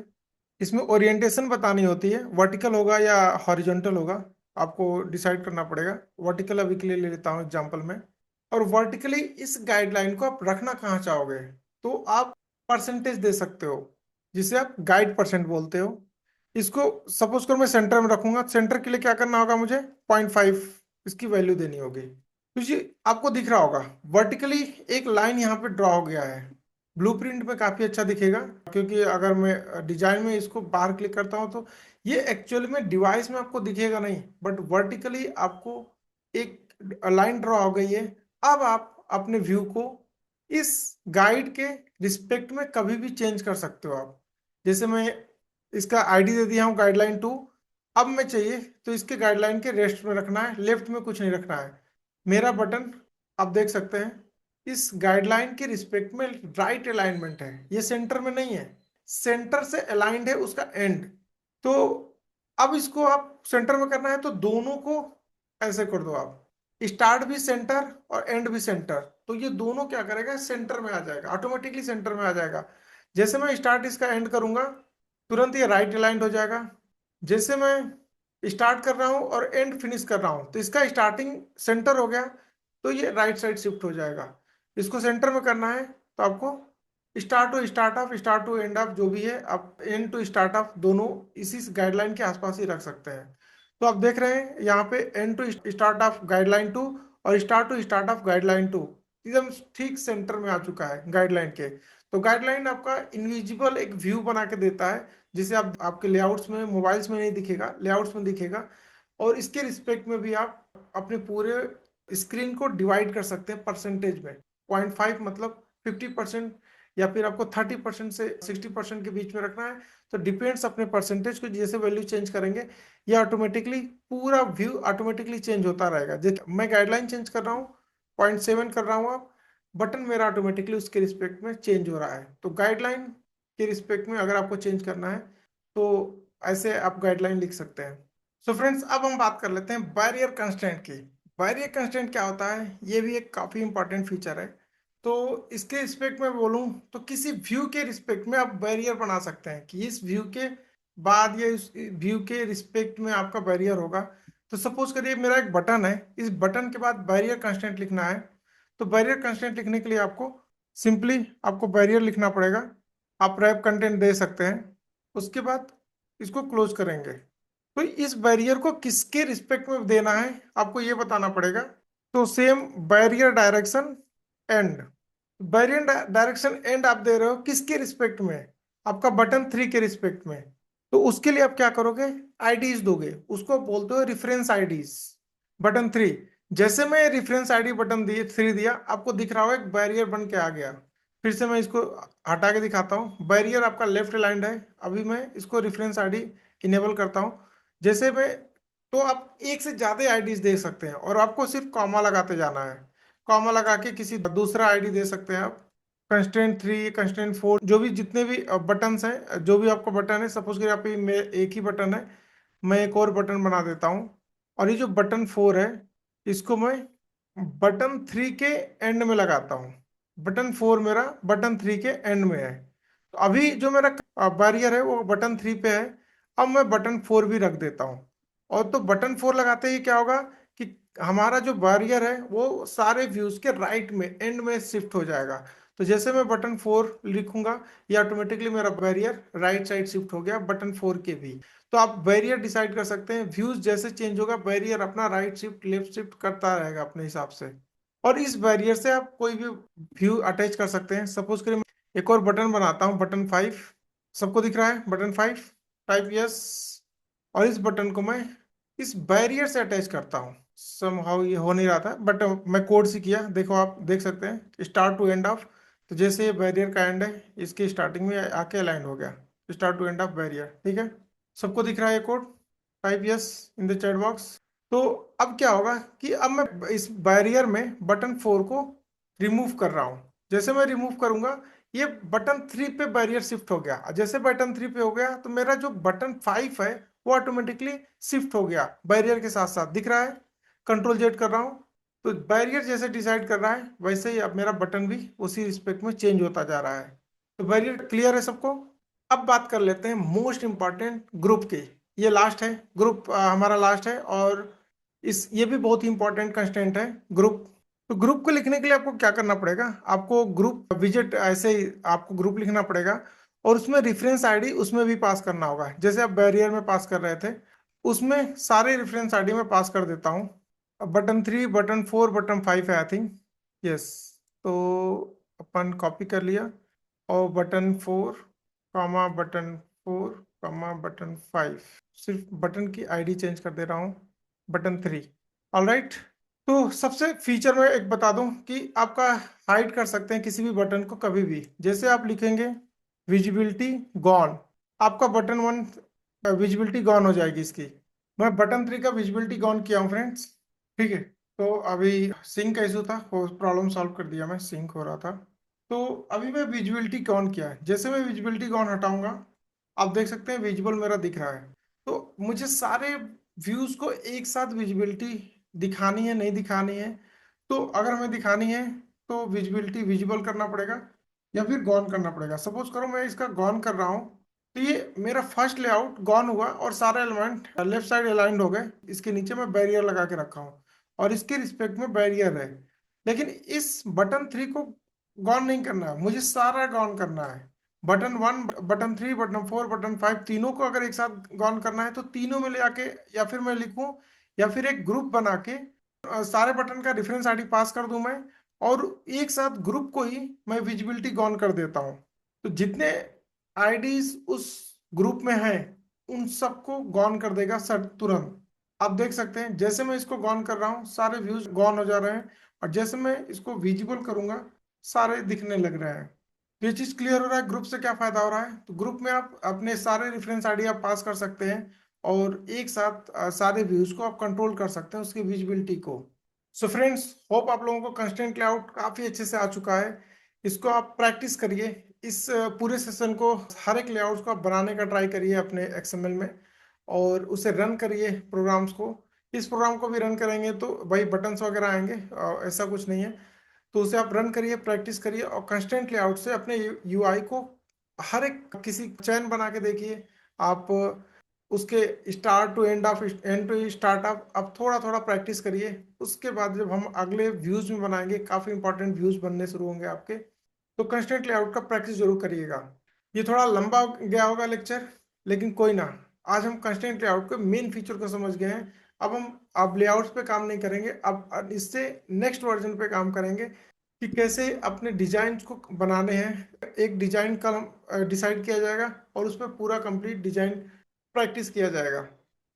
इसमें ओरिएंटेशन बतानी होती है, वर्टिकल होगा या हॉरिजॉन्टल होगा, आपको डिसाइड करना पड़ेगा। वर्टिकल अभी के लिए ले लेता हूँ एग्जांपल में। और वर्टिकली इस गाइडलाइन को आप रखना कहाँ चाहोगे, तो आप परसेंटेज दे सकते हो, जिसे आप गाइड परसेंट बोलते हो। इसको सपोज कर मैं सेंटर में रखूंगा, सेंटर के लिए क्या करना होगा, मुझे 0.5 इसकी वैल्यू देनी होगी। तो ये आपको दिख रहा होगा वर्टिकली एक लाइन यहाँ पे ड्रॉ हो गया है। ब्लूप्रिंट में काफी अच्छा दिखेगा, क्योंकि अगर मैं डिजाइन में इसको बाहर क्लिक करता हूँ तो ये एक्चुअली में डिवाइस में आपको दिखेगा नहीं, बट वर्टिकली आपको एक लाइन ड्रॉ हो गई है। अब आप अपने व्यू को इस गाइड के रिस्पेक्ट में कभी भी चेंज कर सकते हो आप। जैसे मैं इसका आईडी दे दिया हूँ गाइडलाइन 2। अब मैं चाहिए तो इसके गाइडलाइन के रेस्ट में रखना है, लेफ्ट में कुछ नहीं रखना है। मेरा बटन आप देख सकते हैं इस गाइडलाइन के रिस्पेक्ट में राइट अलाइनमेंट है, ये सेंटर में नहीं है, सेंटर से अलाइंड है उसका एंड। तो अब इसको आप सेंटर में करना है तो दोनों को ऐसे कर दो आप, स्टार्ट भी सेंटर और एंड भी सेंटर, तो ये दोनों क्या करेगा, सेंटर में आ जाएगा, ऑटोमेटिकली सेंटर में आ जाएगा। जैसे मैं स्टार्ट इसका एंड करूंगा तुरंत ये राइट अलाइंड हो जाएगा। जैसे मैं स्टार्ट कर रहा हूँ और एंड फिनिश कर रहा हूँ तो इसका स्टार्टिंग सेंटर हो गया, तो ये राइट साइड शिफ्ट हो जाएगा। इसको सेंटर में करना है तो आपको start to start of, start to end of जो भी है आप एंड टू स्टार्ट ऑफ दोनों इसी गाइडलाइन के आसपास ही रख सकते हैं। तो आप देख रहे हैं यहाँ पे end to start of guideline 2 और start to start of guideline 2 एकदम ठीक सेंटर में आ चुका है गाइडलाइन के। तो गाइडलाइन आपका इनविजिबल एक व्यू बना के देता है, जिसे आप आपके लेआउट्स में, मोबाइल्स में नहीं दिखेगा, लेआउट्स में दिखेगा। और इसके रिस्पेक्ट में भी आप अपने पूरे स्क्रीन को डिवाइड कर सकते हैं परसेंटेज में। 0.5 मतलब 50%, या फिर आपको 30% से 60% के बीच में रखना है। तो डिपेंड्स अपने परसेंटेज को जैसे वैल्यू चेंज करेंगे ये ऑटोमेटिकली पूरा व्यू ऑटोमेटिकली चेंज होता रहेगा। जैसे मैं गाइडलाइन चेंज कर रहा हूँ, 0.7 कर रहा हूँ, आप बटन मेरा ऑटोमेटिकली उसके रिस्पेक्ट में चेंज हो रहा है। तो गाइडलाइन के रिस्पेक्ट में अगर आपको चेंज करना है तो ऐसे आप गाइडलाइन लिख सकते हैं। सो फ्रेंड्स, अब हम बात कर लेते हैं बैरियर कंस्ट्रेंट की। बैरियर कंस्ट्रेंट क्या होता है, ये भी एक काफी इंपॉर्टेंट फीचर है। तो इसके रिस्पेक्ट में बोलूं तो किसी व्यू के रिस्पेक्ट में आप बैरियर बना सकते हैं कि इस व्यू के बाद या इस व्यू के रिस्पेक्ट में आपका बैरियर होगा। तो सपोज करिए मेरा एक बटन है, इस बटन के बाद बैरियर कंस्ट्रेंट लिखना है। तो बैरियर कंस्ट्रेंट लिखने के लिए आपको सिंपली आपको बैरियर लिखना पड़ेगा। आप रैप कंटेंट दे सकते हैं, उसके बाद इसको क्लोज करेंगे। तो इस बैरियर को किसके रिस्पेक्ट में देना है आपको ये बताना पड़ेगा। तो same barrier direction and, barrier direction and आप दे रहे हो किसके रिस्पेक्ट में, आपका बटन 3 के रिस्पेक्ट में। तो उसके लिए आप क्या करोगे, आईडीज दोगे, उसको बोलते हो रेफरेंस आईडीज बटन 3। जैसे मैं रेफरेंस आईडी बटन 3 दिया, आपको दिख रहा होगा एक बैरियर बन के आ गया। फिर से मैं इसको हटा के दिखाता हूँ, बैरियर आपका लेफ्ट अलाइंड है। अभी मैं इसको रेफरेंस आईडी इनेबल करता हूँ। जैसे मैं, तो आप एक से ज्यादा आईडीज दे सकते हैं और आपको सिर्फ कॉमा लगाते जाना है। कॉमा लगा के किसी दूसरा आईडी दे सकते हैं आप। कंस्ट्रेंट 3, कंस्ट्रेंट 4, जो भी जितने भी बटन्स हैं, जो भी आपका बटन है, सपोज करिए आप एक ही बटन है, मैं एक और बटन बना देता हूँ। और ये जो बटन 4 है इसको मैं बटन 3 के एंड में लगाता हूँ। बटन 4 मेरा बटन 3 के एंड में है। तो अभी जो मेरा बैरियर है वो बटन 3 पे है। अब मैं बटन 4 भी रख देता हूँ। और तो बटन 4 लगाते ही क्या होगा कि हमारा जो बैरियर है वो सारे व्यूज के राइट में एंड में शिफ्ट हो जाएगा। तो जैसे मैं बटन 4 लिखूंगा ये ऑटोमेटिकली मेरा बैरियर राइट साइड शिफ्ट हो गया बटन 4 के भी। तो आप बैरियर डिसाइड कर सकते हैं, व्यूज जैसे चेंज होगा बैरियर अपना राइट शिफ्ट लेफ्ट शिफ्ट करता रहेगा अपने हिसाब से। और इस बैरियर से आप कोई भी व्यू अटैच कर सकते हैं। सपोज करिए एक और बटन बनाता हूँ बटन 5, सबको दिख रहा है बटन 5, टाइप यस। और इस बटन को मैं इस बैरियर से अटैच करता हूँ। समहाउ ये हो नहीं रहा था बट मैं कोड से किया, देखो आप देख सकते हैं स्टार्ट टू एंड ऑफ। तो जैसे ये बैरियर का एंड है इसके स्टार्टिंग में आके अलाइन हो गया, start to end of barrier, ठीक है। सबको दिख रहा है code, type yes in the chat box. तो अब क्या होगा कि अब मैं इस बैरियर में बटन 4 को रिमूव कर रहा हूँ। जैसे मैं रिमूव करूंगा ये बटन 3 पे बैरियर शिफ्ट हो गया। जैसे बटन 3 पे हो गया तो मेरा जो बटन 5 है वो ऑटोमेटिकली शिफ्ट हो गया बैरियर के साथ साथ, दिख रहा है। कंट्रोल Z कर रहा हूँ तो बैरियर जैसे डिसाइड कर रहा है वैसे ही अब मेरा बटन भी उसी रिस्पेक्ट में चेंज होता जा रहा है। तो बैरियर क्लियर है सबको। अब बात कर लेते हैं मोस्ट इंपॉर्टेंट ग्रुप के। ये लास्ट है ग्रुप, हमारा लास्ट है, और इस ये भी बहुत ही इंपॉर्टेंट कंस्टेंट है ग्रुप। तो ग्रुप को लिखने के लिए आपको क्या करना पड़ेगा, आपको ग्रुप विजिट ऐसे ही आपको ग्रुप लिखना पड़ेगा, और उसमें रेफरेंस आईडी उसमें भी पास करना होगा, जैसे आप बैरियर में पास कर रहे थे उसमें सारे रेफरेंस आईडी में पास कर देता हूँ। बटन 3, बटन 4, बटन 5 है आई थिंक। यस। तो अपन कॉपी कर लिया, और बटन 4 कामा बटन 4 कामा बटन 5, सिर्फ बटन की आईडी चेंज कर दे रहा हूँ, बटन 3। All right. तो सबसे फीचर में एक बता दूं कि आपका हाइड कर सकते हैं किसी भी बटन को कभी भी, जैसे आप लिखेंगे विजिबिलिटी गॉन, आपका बटन 1 विजिबिलिटी गॉन हो जाएगी इसकी। मैं बटन 3 का विजिबिलिटी गॉन किया हूँ फ्रेंड्स। ठीक है। तो अभी सिंक का इशू था, वो प्रॉब्लम सॉल्व कर दिया, मैं सिंक हो रहा था। तो अभी मैं विजिबिलिटी गॉन किया है, जैसे मैं विजिबिलिटी गॉन हटाऊंगा आप देख सकते हैं विजिबल मेरा दिख रहा है। तो मुझे सारे व्यूज को एक साथ विजिबिलिटी दिखानी है, नहीं दिखानी है। तो अगर हमें दिखानी है तो विजिबिलिटी विजिबल करना पड़ेगा, या फिर गॉन करना पड़ेगा। सपोज करो मैं इसका गॉन कर रहा हूँ, तो ये मेरा फर्स्ट लेआउट गॉन हुआ और सारे एलिमेंट लेफ्ट साइड अलाइंड हो गए। इसके नीचे मैं बैरियर लगा के रखा हूँ और इसके रिस्पेक्ट में बैरियर है। लेकिन इस बटन 3 को गॉन नहीं करना है, मुझे सारा गॉन करना है। बटन 1, बटन 3, बटन 4, बटन 5 तीनों को अगर एक साथ गॉन करना है तो तीनों में ले आके, या फिर मैं लिखूं, या फिर एक ग्रुप बना के सारे बटन का रेफरेंस आईडी पास कर दूं मैं, और एक साथ ग्रुप को ही मैं विजिबिलिटी गॉन कर देता हूं। तो जितने आईडीज उस ग्रुप में हैं उन सबको गॉन कर देगा सर तुरंत। आप देख सकते हैं जैसे मैं इसको गॉन कर रहा हूँ सारे व्यूज गॉन हो जा रहे हैं, और जैसे मैं इसको विजिबल करूंगा सारे दिखने लग रहे हैं। तो ये चीज क्लियर हो रहा है ग्रुप से क्या फायदा हो रहा है। तो ग्रुप में आप अपने सारे रेफरेंस आईडी आप पास कर सकते हैं, और एक साथ सारे व्यूज को आप कंट्रोल कर सकते हैं उसकी विजिबिलिटी को। सो फ्रेंड्स, होप आप लोगों को कंस्टेंट लेआउट काफी अच्छे से आ चुका है। इसको आप प्रैक्टिस करिए, इस पूरे सेशन को हर एक लेआउट को आप बनाने का ट्राई करिए अपने एक्सएमएल में, और उसे रन करिए प्रोग्राम्स को। इस प्रोग्राम को भी रन करेंगे तो भाई बटन्स वगैरह आएंगे, ऐसा कुछ नहीं है। तो उसे आप रन करिए, प्रैक्टिस करिए, और कंस्टेंट लेआउट से अपने यूआई को हर एक किसी चैन बना के देखिए आप। उसके start to end of end to start of आप थोड़ा थोड़ा प्रैक्टिस करिए। उसके बाद जब हम अगले व्यूज में बनाएंगे, काफी इंपॉर्टेंट व्यूज बनने शुरू होंगे आपके, तो कंस्टेंट लेआउट का प्रैक्टिस जरूर करिएगा। ये थोड़ा लंबा गया होगा लेक्चर, लेकिन कोई ना, आज हम कंस्टेंट लेआउट के मेन फीचर को समझ गए हैं। अब लेआउट्स पे काम नहीं करेंगे, अब इससे नेक्स्ट वर्जन पे काम करेंगे कि कैसे अपने डिजाइन को बनाने हैं। एक डिजाइन का डिसाइड किया जाएगा और उस पर पूरा कंप्लीट डिजाइन प्रैक्टिस किया जाएगा।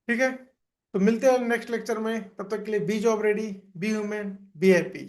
ठीक है। तो मिलते हैं नेक्स्ट लेक्चर में, तब तक के लिए be job ready, be human, be happy.